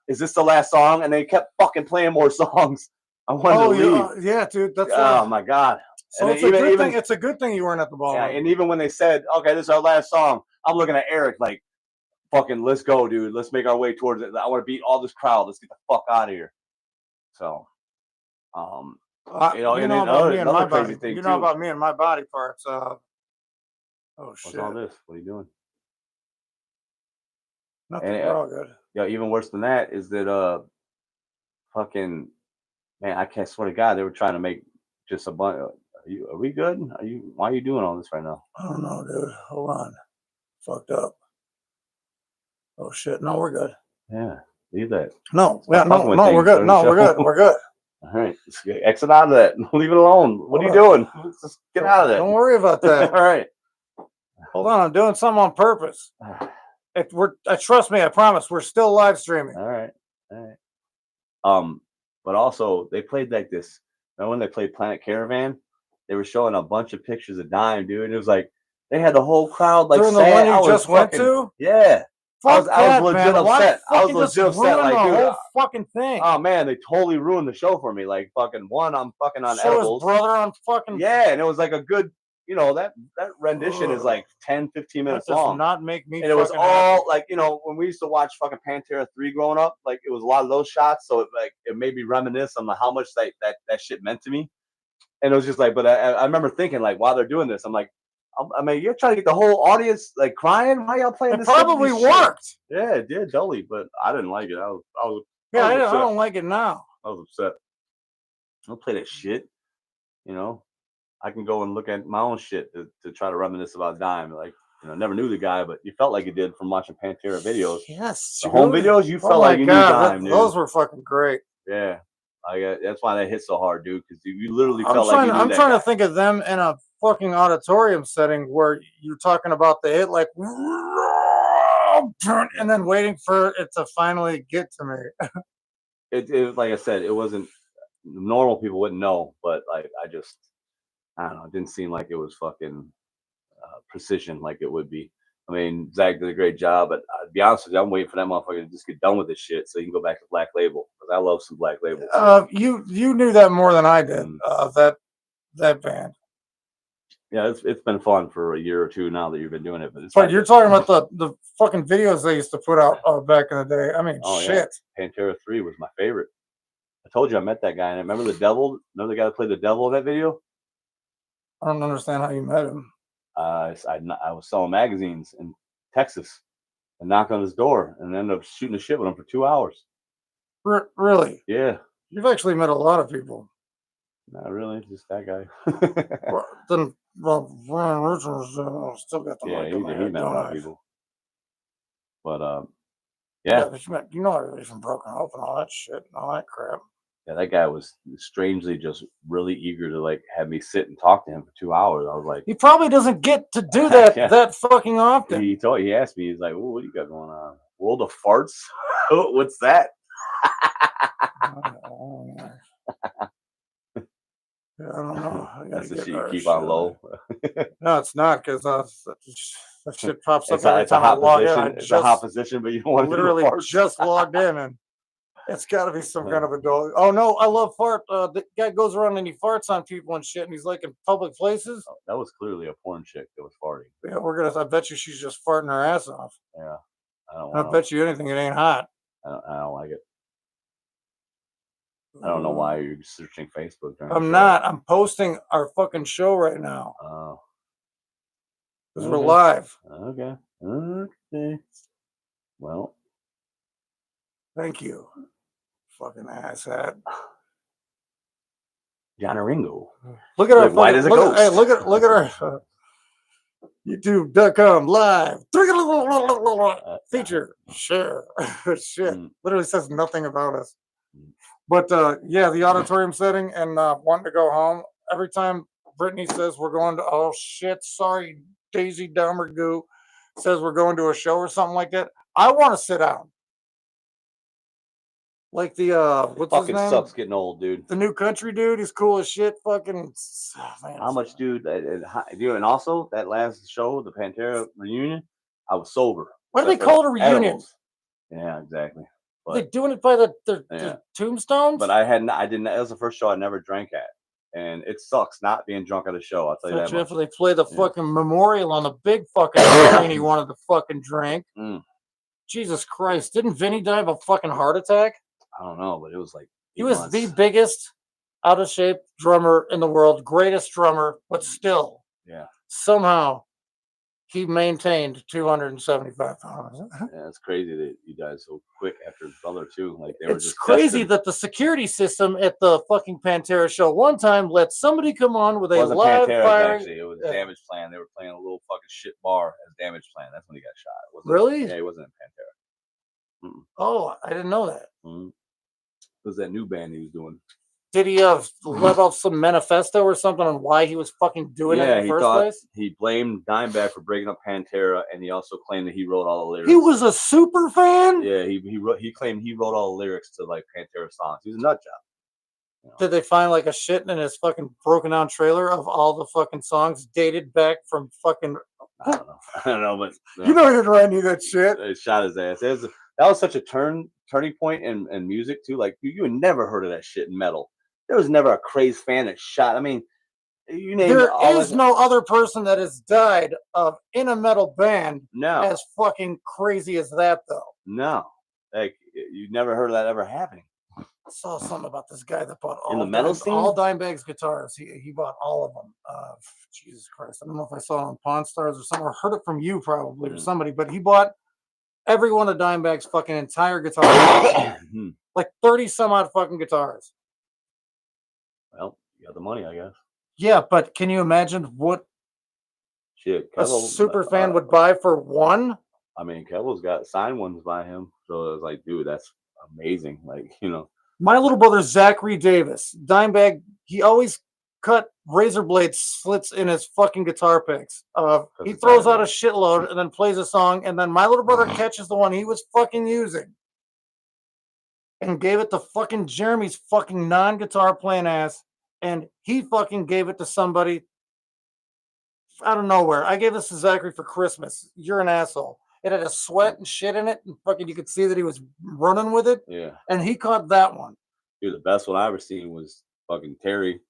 is this the last song? And they kept fucking playing more songs. I wanted to leave. Yeah, dude. That's oh my god. So it's a good thing. It's a good thing you weren't at the ball. Yeah, and even when they said, "Okay, this is our last song," I'm looking at Eric like, "Fucking, let's go, dude. Let's make our way towards it. I want to beat all this crowd. Let's get the fuck out of here." So, you know about me and my body. You know about me and my body parts. Oh shit! What's all this? What are you doing? Nothing. We're all good. Yeah, even worse than that is that fucking man, I can't swear to God, they were trying to make just a bunch. Are we good? Why are you doing all this right now? I don't know, dude. Hold on. Fucked up. Oh shit. No, we're good. Yeah. Leave that. No, we're good. No, we're good. We're good. All right. Just exit out of that. Leave it alone. What are you doing? Just get out of that. Don't worry about that. All right. Hold on. I'm doing something on purpose. Trust me, I promise, we're still live streaming. All right. All right. But also they played like this. Remember when they played Planet Caravan? They were showing a bunch of pictures of Dime, dude. And it was like they had the whole crowd like during the one you just went to? Yeah. I was legit upset. I was legit upset. Like, the whole fucking thing. Oh man, they totally ruined the show for me. Like fucking one, I'm fucking on edibles. His brother on fucking. Yeah, and it was like a good, that rendition is like 10, 15 minutes long. Does not make me. And it was all like, when we used to watch fucking Pantera 3 growing up, like it was a lot of those shots. So it made me reminisce on how much that shit meant to me. And it was just like, but I remember thinking like while they're doing this, I'm like, I mean, you're trying to get the whole audience like crying. Why y'all playing this? It probably worked. Yeah, it did, totally. But I didn't like it. I don't like it now. I was upset. Don't play that shit. I can go and look at my own shit to try to reminisce about Dime. Like, never knew the guy, but you felt like you did from watching Pantera videos. Yes, the home videos, you felt like you knew Dime. Those were fucking great. Yeah, that's why they hit so hard, dude. Because you literally felt like you knew I'm trying to think of them in a fucking auditorium setting where you're talking about the hit, like, and then waiting for it to finally get to me. It like I said, it wasn't normal people wouldn't know, but like I don't know, it didn't seem like it was fucking precision like it would be. I mean, Zach did a great job, but to be honest with you, I'm waiting for that motherfucker to just get done with this shit so he can go back to Black Label because I love some Black Label. You knew that more than I did. That band. Yeah, it's been fun for a year or two now that you've been doing it. But you're talking about the fucking videos they used to put out back in the day. I mean, shit. Yeah. Pantera 3 was my favorite. I told you I met that guy. And I remember the devil. Remember the guy that played the devil in that video? I don't understand how you met him. I was selling magazines in Texas and knocked on his door and ended up shooting the shit with him for 2 hours. Really? Yeah. You've actually met a lot of people. Not really, just that guy. Brian Richards still got the mic in my head, he met a lot of people. But yeah, you know everybody's from Broken Hope and all that shit and all that crap. Yeah, that guy was strangely just really eager to like have me sit and talk to him for 2 hours. I was like, he probably doesn't get to do that that fucking often. He asked me, he's like, "Well, what do you got going on? World of Farts? What's that?" I don't know. That's the shit you keep on low. No, it's not because that shit pops up every time I log in. It's a hot position, but you don't want to literally just logged in, and it's got to be some kind of adult. Oh no, I love fart. The guy goes around and he farts on people and shit, and he's like in public places. Oh, that was clearly a porn chick that was farting. Yeah, I bet you she's just farting her ass off. Yeah, I bet you anything, it ain't hot. I don't like it. I don't know why you're searching Facebook. I'm not. I'm posting our fucking show right now. Oh. Because we're live. Okay. Well. Thank you. Fucking asshat. John Ringo. Look at our why does it go? Hey, look at our YouTube.com live. Feature. Share. Shit. Literally says nothing about us. But yeah, the auditorium setting and wanting to go home. Every time Brittany says we're going to, oh shit, sorry, Daisy Domergoo says we're going to a show or something like that, I want to sit down. Like the what's his name? Sucks getting old, dude. The new country dude, he's cool as shit. Fucking man, how much, dude? And also that last show, the Pantera reunion, I was sober. Why do they call it a reunion? Edibles. Yeah, exactly. But they're doing it by the tombstones. But I didn't. That was the first show I never drank at, and it sucks not being drunk at a show. I'll tell you that. After they play the fucking memorial on the big fucking screen, he wanted to fucking drink. Jesus Christ! Didn't Vinny die of a fucking heart attack? I don't know, but it was like he was the biggest out of shape drummer in the world, greatest drummer, but still, somehow. He maintained 275 pounds. Yeah, it's crazy that you died so quick after his brother too. Like it's crazy that the security system at the fucking Pantera show one time let somebody come on with a live firing. Actually, it was Damage Plan. They were playing a little fucking shit bar as Damage Plan. That's when he got shot. Really? Yeah, he wasn't in Pantera. Oh, I didn't know that. It was that new band he was doing. Did he let off some manifesto or something on why he was fucking doing it in the first place? He blamed Dimebag for breaking up Pantera, and he also claimed that he wrote all the lyrics. He was a super fan? Yeah, he claimed he wrote all the lyrics to like Pantera songs. He was a nut job. You know? Did they find like a shit in his fucking broken down trailer of all the fucking songs dated back from fucking... I don't know, but... You know he didn't write any of that shit. It shot his ass. That was such a turning point in music, too. Like, you had never heard of that shit in metal. There was never a crazed fan that shot. I mean, you name there is no other person that has died in a metal band as fucking crazy as that, though. No. Like, you never heard of that ever happening. I saw something about this guy that bought all in the metal scene? All Dimebag's guitars. He bought all of them. Jesus Christ. I don't know if I saw it on Pawn Stars or somewhere. I heard it from you probably or somebody, but he bought every one of Dimebag's fucking entire guitars. Like 30 some odd fucking guitars. Well, you got the money, I guess. Yeah, but can you imagine what a super fan would buy for one? I mean, Kevil's got signed ones by him. So it was like, dude, that's amazing. Like, you know. My little brother, Zachary Davis, Dimebag, he always cut razor blade slits in his fucking guitar picks. He throws out a shitload and then plays a song. And then my little brother catches the one he was fucking using and gave it to fucking Jeremy's fucking non-guitar playing ass, and he fucking gave it to somebody out of nowhere. I gave this to Zachary for Christmas. You're an asshole. It had a sweat and shit in it, and fucking you could see that he was running with it. Yeah. And he caught that one. Dude, the best one I ever seen was fucking Terry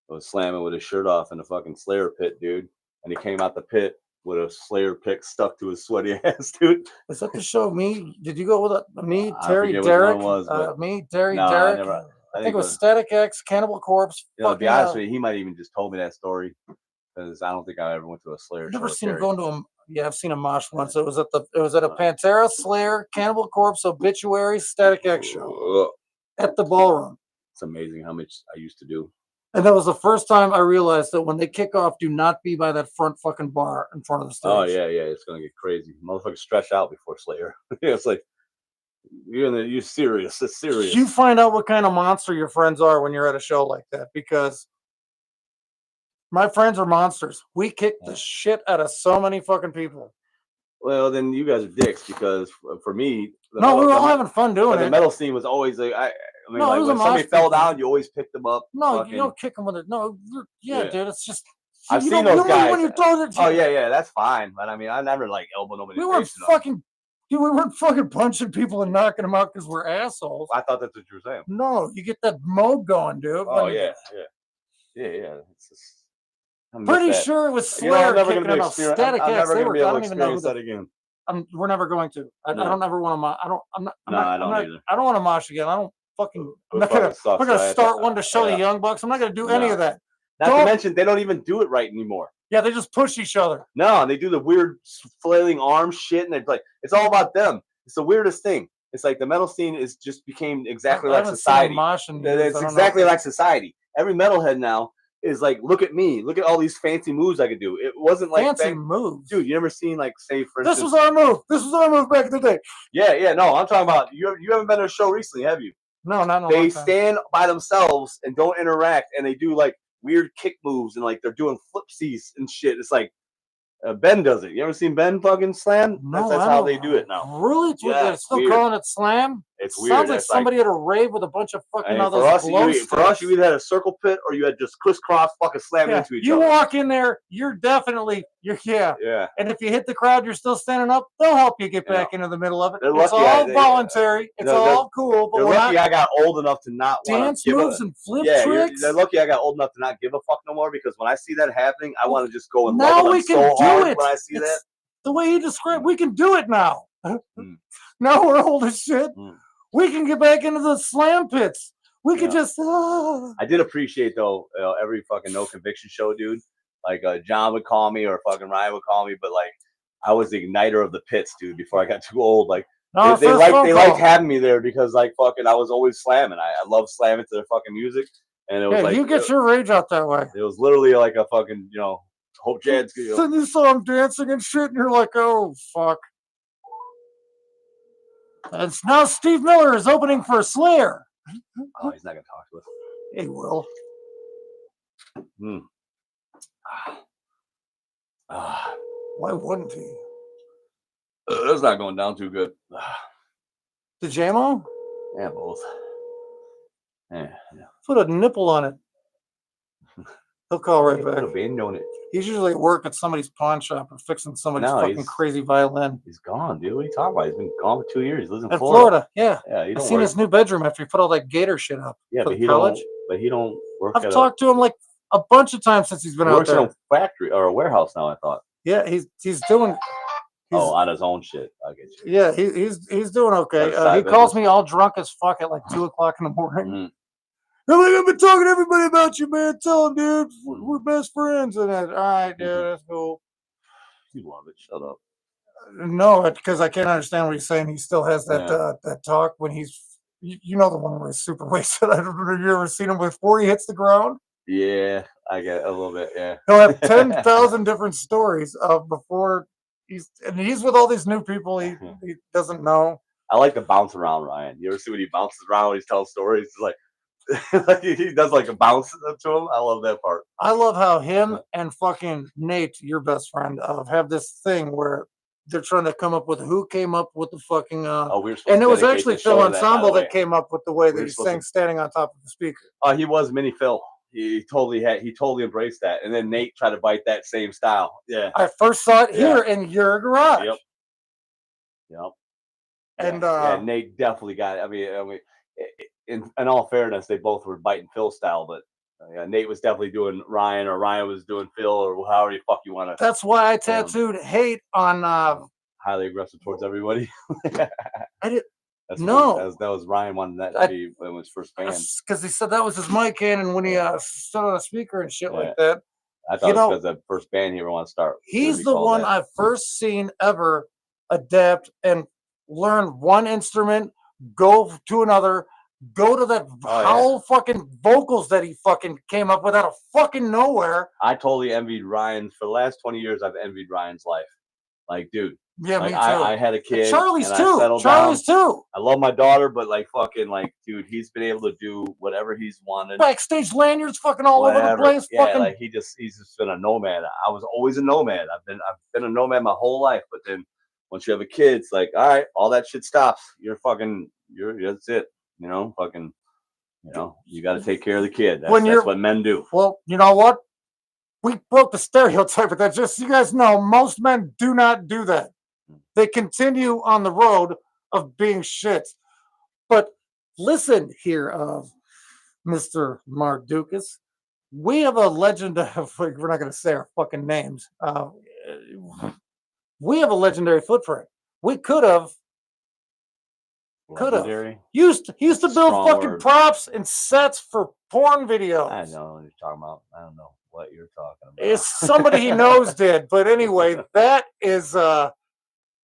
was slamming with his shirt off in the fucking Slayer pit, dude. And he came out the pit with a Slayer pick stuck to his sweaty ass, dude. Is that the show? Me? Did you go with me, I Terry, forget which Derek? one it was, Me, Terry, no, Derek. I think it was Static X, Cannibal Corpse. You know, to be honest with you, he might even just told me that story because I don't think I ever went to a Slayer I've show. never seen him Terry. going to a. Yeah, I've seen a mosh once. It was at a Pantera, Slayer, Cannibal Corpse, Obituary, Static X show at the ballroom. It's amazing how much I used to do. And that was the first time I realized that when they kick off, do not be by that front fucking bar in front of the stage. Oh yeah, it's gonna get crazy. Motherfuckers stretch out before Slayer. It's like you're serious. It's serious. You find out what kind of monster your friends are when you're at a show like that, because my friends are monsters. We kick the shit out of so many fucking people. Well, then you guys are dicks because for me, we were all having fun doing it. The metal scene was always like, I mean, no, like when somebody fell down, you always pick them up. No, you don't kick them with it. No, yeah, dude, it's just. I've seen those guys. When you're yeah, that's fine. But I mean, I never like elbow nobody. We weren't fucking. Dude, we weren't fucking punching people and knocking them out because we're assholes. I thought that's what you were saying. No, you get that mode going, dude. Oh yeah. It's just, pretty sure it was Slayer kicking them out. Static X. They were. I don't even know that again. We're never going to. I don't ever want to. I don't. I'm not. I don't either. I don't want to mosh again. I don't fucking. I'm not gonna start one to show the Young Bucks. I'm not gonna do any of that. Not to mention, they don't even do it right anymore. Yeah, they just push each other. No, they do the weird flailing arm shit, and it's like it's all about them. It's the weirdest thing. It's like the metal scene became exactly like society. It's exactly like society. Every metalhead now is like, look at me, look at all these fancy moves I could do. It wasn't like fancy moves, dude. You never seen like, say for instance, this was our move. This was our move back in the day. Yeah. No, I'm talking about you. You haven't been to a show recently, have you? No, not. They stand by themselves and don't interact, and they do like weird kick moves and like they're doing flipsies and shit. It's like Ben does it. You ever seen Ben fucking slam? No, that's how they do it now. Really? They're still calling it slam? It's weird. Sounds like somebody at a rave with a bunch of fucking other for us, you either had a circle pit or you had just crisscross fucking slamming into each other. You walk in there, you're yeah. And if you hit the crowd, you're still standing up, they'll help you get back into the middle of it. It's all voluntary. It's all cool. But they're lucky I got old enough to not dance moves and flip tricks. They're lucky I got old enough to not give a fuck no more, because when I see that happening, I want to just go and love them so hard when I see that. The way he described, we can do it now. Now we're old as shit. We can get back into the slam pits. We could just. I did appreciate though every fucking No Conviction show, dude. Like John would call me or fucking Ryan would call me, but like I was the igniter of the pits, dude. Before I got too old, like they liked having me there because like fucking I was always slamming. I love slamming to their fucking music, and it was like you get your rage out that way. It was literally like a fucking Hope Jad's. Then you saw him dancing and shit, and you're like, oh fuck. And now Steve Miller is opening for Slayer. Oh, he's not gonna talk to us. He will. Why wouldn't he? That's not going down too good. The JMO? Yeah, both. Yeah. Put a nipple on it. He'll call right back. Put a band on it. He's usually at work at somebody's pawn shop or fixing somebody's fucking crazy violin. He's gone, dude. What are you talking about? He's been gone for 2 years. He lives in Florida. Yeah. I've seen his new bedroom after he put all that gator shit up. Yeah, but he don't work. I've talked to him like a bunch of times since he's been out there. He works in a factory or a warehouse now, I thought. Yeah, he's doing. On his own shit. I get you. Yeah, he's doing okay. He calls me all drunk as fuck at like 2:00 in the morning. I'm like, I've been talking to everybody about you, man. Tell him, dude, we're best friends. And all right, dude, that's cool. You love it. Shut up. No, because I can't understand what he's saying. He still has that that talk when he's, the one where he's super wasted. I don't know if you ever seen him before he hits the ground. Yeah, I get a little bit. Yeah, he'll have 10,000 different stories of before he's with all these new people he doesn't know. I like to bounce around, Ryan. You ever see when he bounces around when he's telling stories? It's like. Like he does like a bounce to him. I love that part. I love how him and fucking Nate, your best friend, have this thing where they're trying to come up with who came up with the fucking. And it was actually Phil Ensemble that came up with the way that he sang standing on top of the speaker. He was Mini Phil. He totally embraced that. And then Nate tried to bite that same style. Yeah. I first saw it here in your garage. Yep. And Nate definitely got it. I mean, in all fairness, they both were biting Phil style, but Nate was definitely doing Ryan, or Ryan was doing Phil, or however the fuck you want to. That's why I tattooed hate on. Highly aggressive towards everybody. I did. That was Ryan wanted that to be when it was first banned. Because he said that was his mic cannon when he stood on a speaker and shit like that. I thought it was because the first band he ever want to start. He's the one I've first seen ever adapt and learn one instrument, go to another, go to that whole fucking vocals that he fucking came up with out of fucking nowhere. I totally envied Ryan. For the last 20 years, I've envied Ryan's life. Like, dude. Yeah, like, me too. I had a kid. Charlie's and too. Charlie's too. I love my daughter, but like fucking like, dude, he's been able to do whatever he's wanted. Backstage lanyards, fucking all over the place. Yeah, fucking... like he's just been a nomad. I was always a nomad. I've been a nomad my whole life. But then once you have a kid, it's like, all right, all that shit stops. That's it. You know, fucking, you got to take care of the kid. That's what men do. Well, you know what? We broke the stereotype of that. Just so you guys know, most men do not do that. They continue on the road of being shit. But listen here, Mr. Mardukas. We have a legend of, we're not going to say our fucking names. We have a legendary footprint. We could have used to build fucking props and sets for porn videos. I know what you're talking about. I don't know what you're talking about. It's somebody he knows did. But anyway, that is...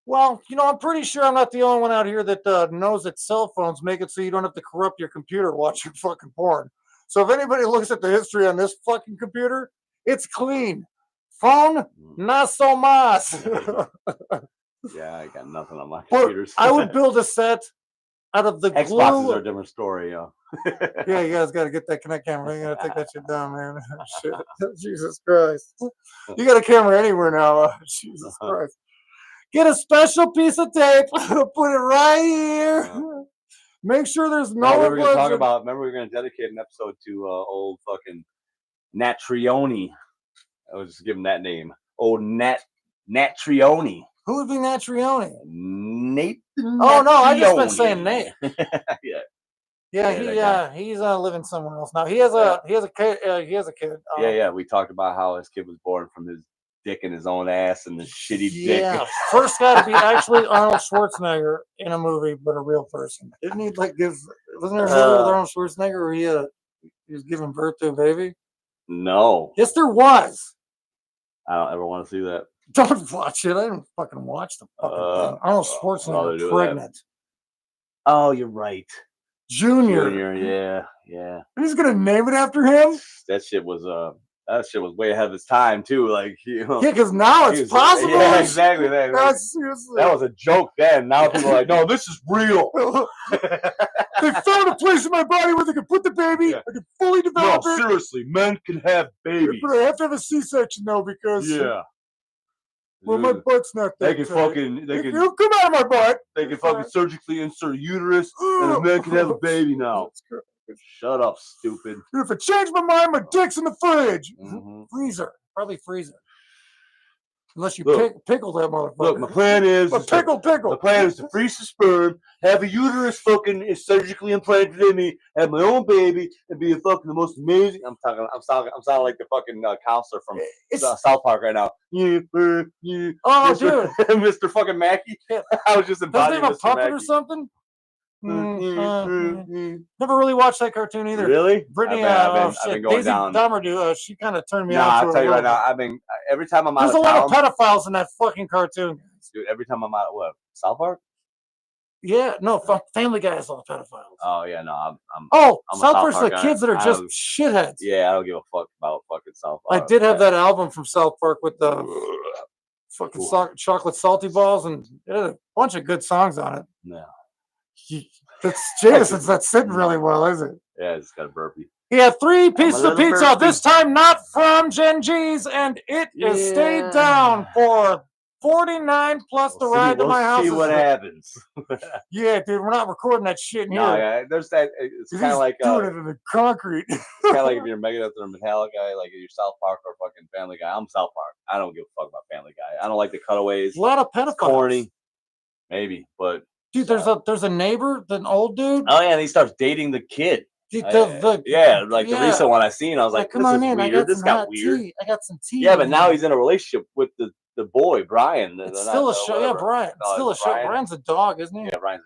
Well, I'm pretty sure I'm not the only one out here that knows that cell phones make it so you don't have to corrupt your computer watching fucking porn. So if anybody looks at the history on this fucking computer, it's clean. Phone, not so much. Yeah, I got nothing on my computers. I would build a set out of the glue. Xboxes are a different story, Yeah, you guys got to get that Connect camera. You got to take that shit down, man. Shit. Jesus Christ. You got a camera anywhere now. Jesus Christ. Get a special piece of tape, put it right here. Make sure there's no. We were going to talk about. Remember, we were going to dedicate an episode to old fucking Natrioni. I was just giving that name. Old Natrioni. Who would be Natrioni? Nate. Oh no, I just been saying Nate. Yeah. He's living somewhere else now. He has a kid. Yeah. We talked about how his kid was born from his dick in his own ass and the shitty dick. Yeah, first guy to be actually Arnold Schwarzenegger in a movie, but a real person. Didn't he wasn't there a movie with Arnold Schwarzenegger where he was giving birth to a baby? No. Yes, there was. I don't ever want to see that. Don't watch it. I didn't fucking watch the fucking thing. Arnold Schwarzenegger pregnant. Oh, you're right. Junior, yeah. He's gonna name it after him. That shit was way ahead of its time too. Like Yeah, because now it's possible. Yeah, exactly. That was a joke then. Now people are like, no, this is real. They found a place in my body where they could put the baby. I could fully develop it. No, seriously, men can have babies. But I have to have a C-section though because well, my butt's not that. They can you come out of my butt. They can fucking surgically insert a uterus, and a man can have a baby now. Shut up, stupid. If I change my mind, my dick's in the fridge. Freezer. Probably freezer. Unless you pickle that motherfucker. Look, my plan is... pickle. My plan is to freeze the sperm, have a uterus fucking surgically implanted in me, have my own baby, and be the most amazing... I'm sounding like the fucking counselor from South Park right now. Oh, Mr. dude. Mr. fucking Mackey. I was just embodying Mr. Does he have a puppet Mackey. or something? Never really watched that cartoon either. Really? Brittany, I've been going Daisy down. Dahmer, she kind of turned me on. I'll tell you right now. Every time I'm out There's of town. There's a lot of pedophiles in that fucking cartoon. Dude, every time I'm out, South Park? Yeah, no, Family Guy has a lot of pedophiles. Oh yeah, no, I'm South Park's the kids that are just shitheads. Yeah, I don't give a fuck about fucking South Park. I did have that album from South Park with the fucking chocolate salty balls, and it had a bunch of good songs on it. No. That's Jameson's not sitting really well, is it? Yeah, it's got a burpee. He had 3 pieces of pizza, this time not from Gen G's, and it has stayed down for $49 plus the We'll ride to my house. See what happens. Yeah, dude, we're not recording that shit in here. No, yeah, there's that. It's kind of like doing it in the concrete. it's kind of like if you're a Megadeth or a Metallica, like if you're South Park or fucking Family Guy. I'm South Park. I don't give a fuck about Family Guy. I don't like the cutaways. A lot of pedophiles. Corny, maybe, but dude, there's a neighbor, an old dude. Oh yeah, and he starts dating the kid. Dude, the recent one I seen, I was like, come this on is in. weird. This got weird. Tea. I got some tea. Yeah, but now he's in a relationship with the boy, Brian. It's still a show. Yeah, Brian. It's still a show. Brian's a dog, isn't he? Yeah, Brian's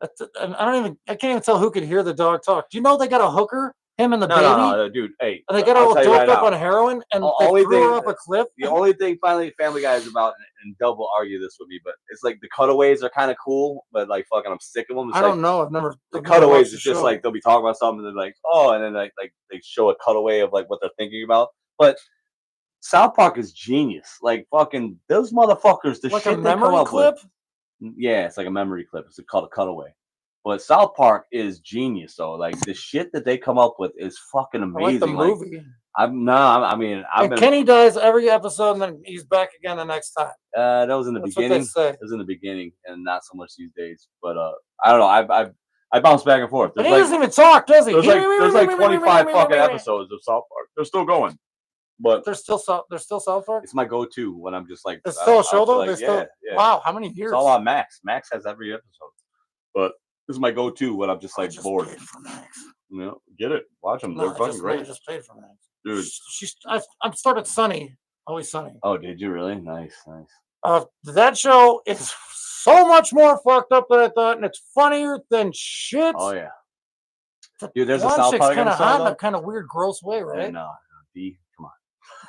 a dog. I can't even tell who could hear the dog talk. Do you know they got a hooker? Him and the baby? No, dude. Hey, and they got her doped up on heroin and they threw her off a cliff. The only thing finally Family Guy is about, and Dub will argue this with me, but it's like the cutaways are kind of cool, but like fucking I'm sick of them. It's I don't know. The cutaways is just like they'll be talking about something and they're like, oh, and then like they show a cutaway of like what they're thinking about. But South Park is genius. Like fucking those motherfuckers. The like shit a memory they come clip. Up with, yeah, it's like a memory clip. It's called a cutaway. But South Park is genius, though. Like the shit that they come up with is fucking amazing. I like the movie. Kenny dies every episode, and then he's back again the next time. That was in the beginning. It was in the beginning, and not so much these days. But I don't know. I bounce back and forth. But he doesn't even talk, does he? There's like 25 fucking episodes of South Park. They're still going. But there's still South Park. It's my go-to when I'm just like. It's still a show though. Yeah. Wow, how many years? It's all on Max. Max has every episode. But this is my go-to when I'm just like bored. You know, get it. Watch them. They're fucking great. I just paid for Max. Dude, I started Sunny. Always Sunny. Oh, did you really? Nice. That show is so much more fucked up than I thought, and it's funnier than shit. Oh yeah. Dude, there's a South Park kind of hot in a kind of weird, gross way, right? Yeah, no, D, come on.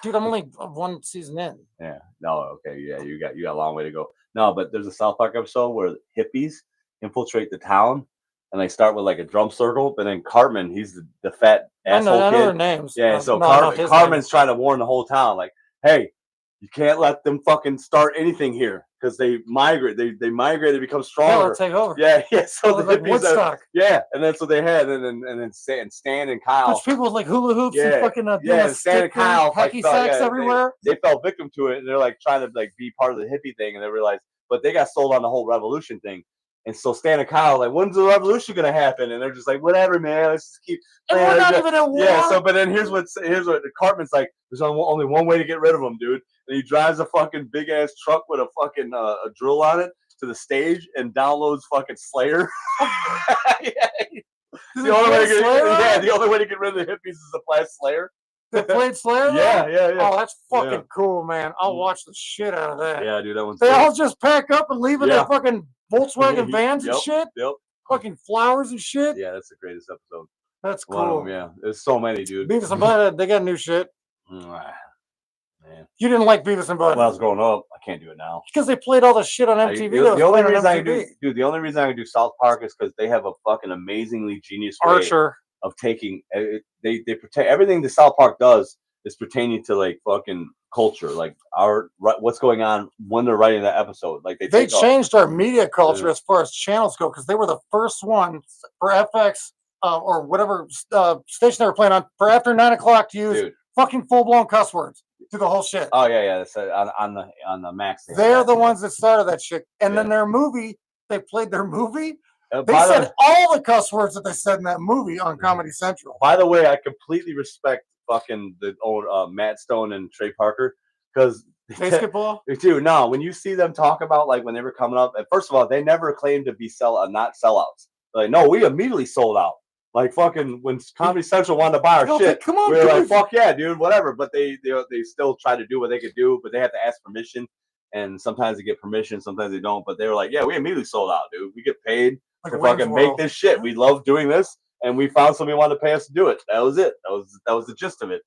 Dude, I'm only one season in. Yeah. No. Okay. Yeah. You got a long way to go. No, but there's a South Park episode where hippies infiltrate the town, and they start with like a drum circle. But then Cartman, he's the fat asshole kid. I know their names. Yeah. So Cartman's trying to warn the whole town, like, hey, you can't let them fucking start anything here because they migrate. They migrate. They become stronger. Take over. Yeah. So the like Woodstock. And that's what they had. And then Stan and Kyle. Bunch of people with like hula hoops and fucking Stan and Kyle hacky sacks everywhere. They fell victim to it, and they're like trying to like be part of the hippie thing, and they realize, but they got sold on the whole revolution thing. And so Stan and Kyle like, when's the revolution gonna happen? And they're just like, whatever, man. Let's just keep. And we're not even at war. Yeah. So, but then here's what the Cartman's like. There's only one way to get rid of them, dude. And he drives a fucking big ass truck with a fucking a drill on it to the stage and downloads fucking Slayer. The only way to get rid of the hippies is to play Slayer. They played Slayer? Yeah. Oh, that's fucking cool, man. I'll watch the shit out of that. Yeah, dude, that one's They all just pack up and leave in their fucking Volkswagen vans and shit? Yep. Fucking flowers and shit? Yeah, that's the greatest episode. That's cool. Yeah, there's so many, dude. Beavis and Butthead, they got new shit. Man. You didn't like Beavis and Butthead? When I was growing up, I can't do it now. Because they played all the shit on MTV. The only reason I can do South Park is because they have a fucking amazingly genius way of taking. They protect everything the South Park does is pertaining to like fucking culture, like what's going on when they're writing that episode. Like they changed our media culture as far as channels go because they were the first one for FX or whatever station they were playing on for after 9 o'clock to use fucking full blown cuss words to the whole shit. Oh yeah. That's on the Max. They're the ones that started that shit, and then their movie. They played their movie. They said all the cuss words that they said in that movie on Comedy Central. By the way, I completely respect fucking the old Matt Stone and Trey Parker because basketball. Dude, no, when you see them talk about like when they were coming up, and first of all, they never claimed to be not sellouts. Like, no, we immediately sold out. Like fucking when Comedy Central wanted to buy our shit, we were like, fuck yeah, dude, whatever. But they still try to do what they could do, but they have to ask permission. And sometimes they get permission, sometimes they don't. But they were like, yeah, we immediately sold out, dude. We get paid to fucking make this shit. We love doing this. And we found somebody who wanted to pay us to do it. That was it. That was the gist of it.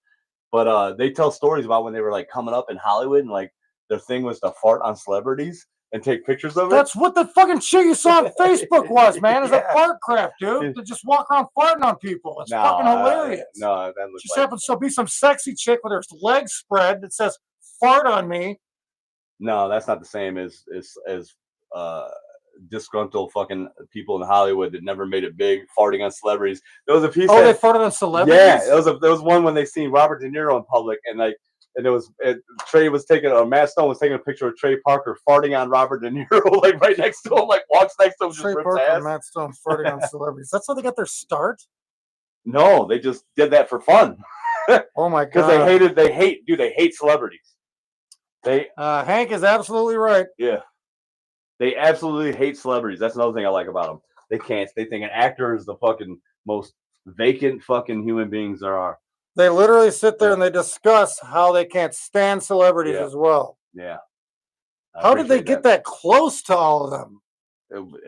But they tell stories about when they were like coming up in Hollywood and like their thing was to fart on celebrities and take pictures of it. That's what the fucking shit you saw on Facebook was, man. Is a fart crap, dude. They just walk around farting on people. It's fucking hilarious. No, that looks just happens to be some sexy chick with her legs spread that says "fart on me." No, that's not the same as disgruntled fucking people in Hollywood that never made it big farting on celebrities. There was a piece. They farted on celebrities. Yeah, there was one when they seen Robert De Niro in public, and like Trey was taking, or Matt Stone was taking a picture of Trey Parker farting on Robert De Niro, like right next to him, like walks next to him, Trey just rips Parker ass. and Matt Stone farting on celebrities. That's how they got their start? No, they just did that for fun. Oh my god! Because they hate celebrities. Hank is absolutely right. Yeah, they absolutely hate celebrities. That's another thing I like about them. They think an actor is the fucking most vacant fucking human beings there are. They literally sit there and they discuss how they can't stand celebrities as well. Yeah. How did they get that close to all of them?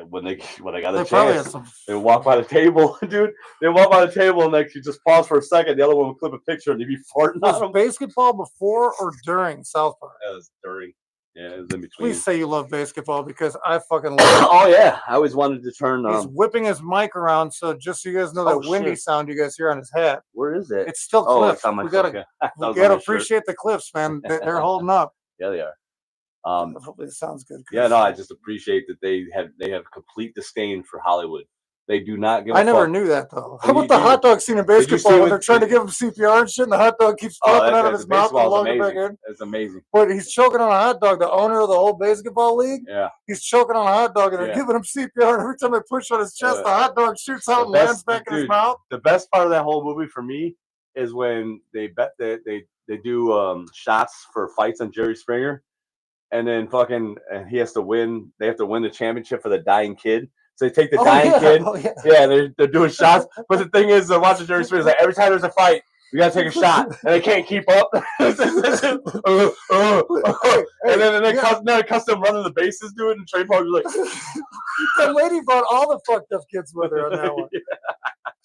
When they got a chance, they walk by the table, dude. They walk by the table and like you just pause for a second. The other one would clip a picture and they'd be farting on them. Was basketball before or during South Park? It was during. Yeah, it was in between. Please say you love basketball because I fucking love it. Oh yeah, I always wanted to turn. He's whipping his mic around, so just so you guys know that windy sound you guys hear on his head. Where is it? It's still clips. It's on my we gotta appreciate the clips, man. They're holding up. Yeah, they are. Hopefully it sounds good. Yeah, no, I just appreciate that they have complete disdain for Hollywood. They do not give a I never fuck. knew that though. How about the hot dog scene in basketball when they're trying to give him CPR and shit, and the hot dog keeps popping out of his mouth and logging back in? It's amazing. But he's choking on a hot dog. The owner of the whole basketball league. Yeah. He's choking on a hot dog, and they're giving him CPR. And every time they push on his chest, the hot dog shoots out and lands back in his mouth. The best part of that whole movie for me is when they do shots for fights on Jerry Springer. And then he has to win. They have to win the championship for the dying kid. So they take the dying kid. Oh, yeah. They're doing shots. But the thing is, they're watching Jerry Springer. Like every time there's a fight, we gotta take a shot, and they can't keep up. And then it cuts them running the bases, dude. And Trey Parker's like, the lady brought all the fucked up kids with her on that one.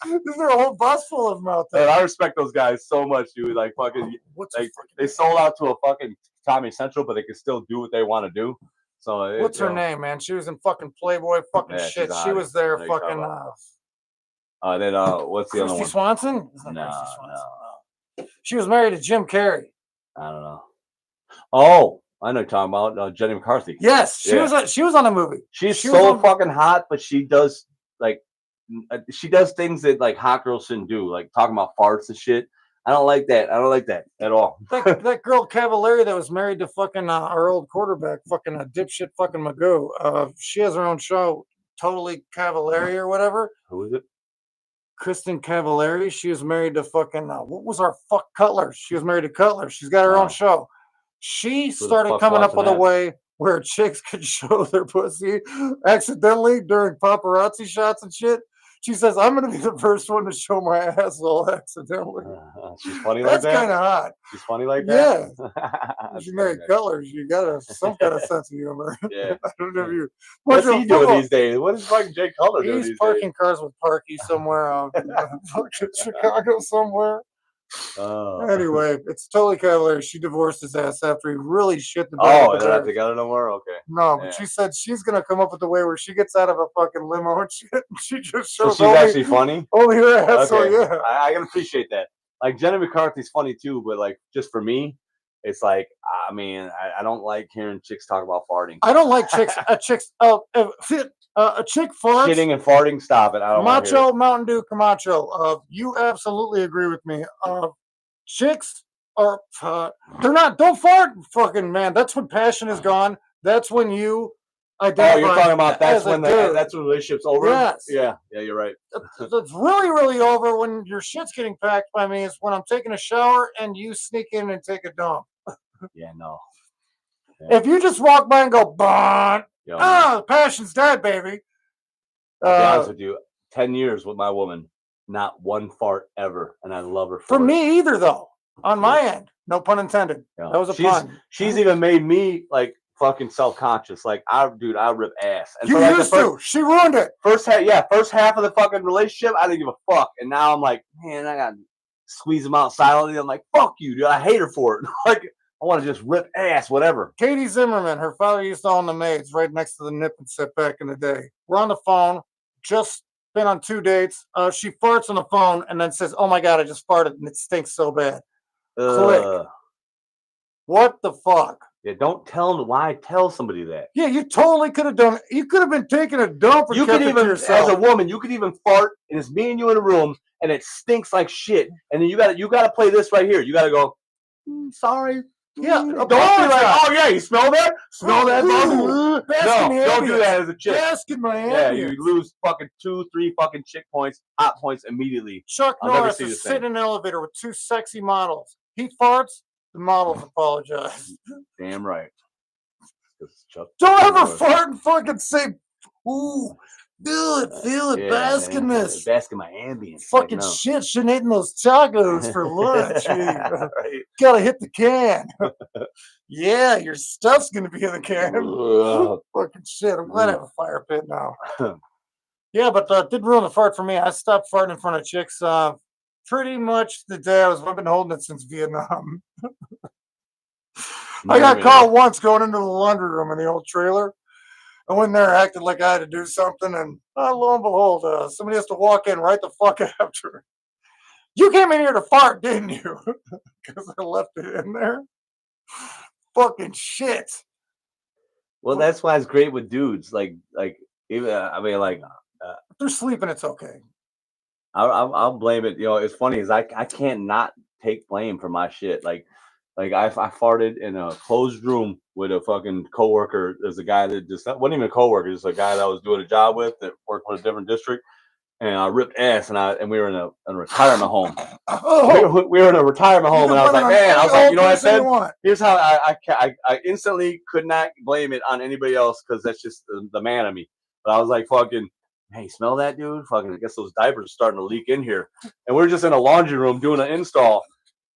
There's a whole bus full of them out there. And I respect those guys so much, dude. Like fucking, they sold out to a fucking Comedy Central, but they can still do what they want to do. So what's her name, man? She was in fucking Playboy, fucking shit. She was there, fucking. Then what's the other one? Christy Swanson? No. She was married to Jim Carrey. I don't know. Oh, I know you're talking about Jenny McCarthy. Yes, she was on a movie. She's so fucking hot, but she does things that like hot girls shouldn't do, like talking about farts and shit. I don't like that. I don't like that at all. that girl Cavallari that was married to fucking our old quarterback, fucking dipshit fucking Magoo. She has her own show, Totally Cavallari or whatever. Who is it? Kristen Cavallari. She was married to fucking what was our fuck Cutler? She was married to Cutler. She's got her own show. She started coming up with a way where chicks could show their pussy accidentally during paparazzi shots and shit. She says, I'm going to be the first one to show my asshole accidentally. She's funny like that? That's kind of hot. She's funny like that? Yeah. She married Cutler. You got to have some kind of sense of humor. Yeah. I don't know if you. What's he doing these days? What is fucking Jay Cutler doing these days? He's parking cars with Parky somewhere out in Chicago somewhere. Anyway, it's Totally Cavallari. She divorced his ass after he really shit the bed. Oh, they're not together no more? Okay. No, but she said she's going to come up with a way where she gets out of a fucking limo and shit. And she just shows she's actually funny? Only her ass, so yeah. I can appreciate that. Like, Jenny McCarthy's funny too, but like, just for me, it's like, I mean, I don't like hearing chicks talk about farting. I don't like chicks. A chick farts. Shitting and farting, stop it. I don't Macho Mountain Dew Camacho. You absolutely agree with me. Chicks are don't fart, fucking man. That's when passion is gone. That's when you identify. Oh, you're talking about that's when the relationship's over? Yes. Yeah, you're right. It's really, really over when your shit's getting packed by me. Is when I'm taking a shower and you sneak in and take a dump. Yeah, no. Yeah. If you just walk by and go, "Bon," passion's dead, baby. I'll be honest with you. 10 years with my woman, not one fart ever, and I love her for it. Me either, though. On my end, no pun intended. Yeah. That was a pun. She's even made me like fucking self-conscious. Like, I rip ass. And you used to. She ruined it. First half of the fucking relationship, I didn't give a fuck, and now I'm like, man, I gotta squeeze them out silently. I'm like, fuck you, dude. I hate her for it. Like, I want to just rip ass, whatever. Katie Zimmerman, her father used to own the Maids right next to the Nip and Sip back in the day. We're on the phone, just been on 2 dates. She farts on the phone and then says, oh my God, I just farted and it stinks so bad. Click. What the fuck? Yeah, don't tell them. Why tell somebody that? Yeah, you totally could have done it. You could have been taking a dump or you could even, as a woman, you could even fart and it's me and you in a room and it stinks like shit. And then you gotta play this right here. You gotta go, Sorry. Yeah, Don't be like, apologize. oh yeah, you smell that? Smell that? Ooh, bask in No, the don't do ambience. that as a chick. Bask in my Yeah, ambience. you lose fucking 2, 3 fucking chick points, hot points immediately. Chuck I'll never Norris see the is same. sitting in an elevator with 2 sexy models. He farts, the models apologize. Damn right. Don't ever fart and fucking say, ooh, do it, feel it, bask in this. Bask in my ambience. Fucking like, no. shit, shouldn't eating those tacos for lunch. Right. Gotta hit the can. Yeah, your stuff's gonna be in the can. Fucking shit, I'm glad I have a fire pit now. Yeah, but did ruin the fart for me. I stopped farting in front of chicks pretty much the day I've been holding it since Vietnam. I got caught once going into the laundry room in the old trailer. I went in there, acted like I had to do something, and lo and behold, somebody has to walk in right the fuck after. You came in here to fart, didn't you? Because I left it in there. Fucking shit. Well, that's why it's great with dudes. Like even I mean, like if they're sleeping, it's okay. I'll blame it. You know, it's funny is I can't not take blame for my shit. Like I farted in a closed room with a fucking coworker. There's a guy that just wasn't even a coworker, just a guy that I was doing a job with that worked with a different district. And I ripped ass, and we were in a retirement home. Oh, we were in a retirement home, and I was like, man, I was like, you know what I said? Here's how I instantly could not blame it on anybody else because that's just the man of me. But I was like, fucking, hey, smell that, dude? Fucking, I guess those diapers are starting to leak in here. And we're just in a laundry room doing an install.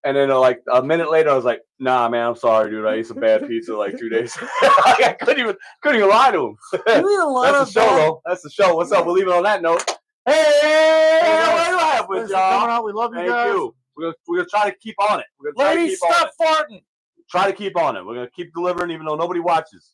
And then like a minute later, I was like, nah, man, I'm sorry, dude. I ate some bad pizza like 2 days. I couldn't even lie to him. That's the show, though. That's the show. What's up? We'll leave it on that note. Hey, what do you have with y'all? We love you Thank guys. you. We're gonna try to keep on it. Ladies, stop farting. Try to keep on it. We're gonna keep delivering, even though nobody watches.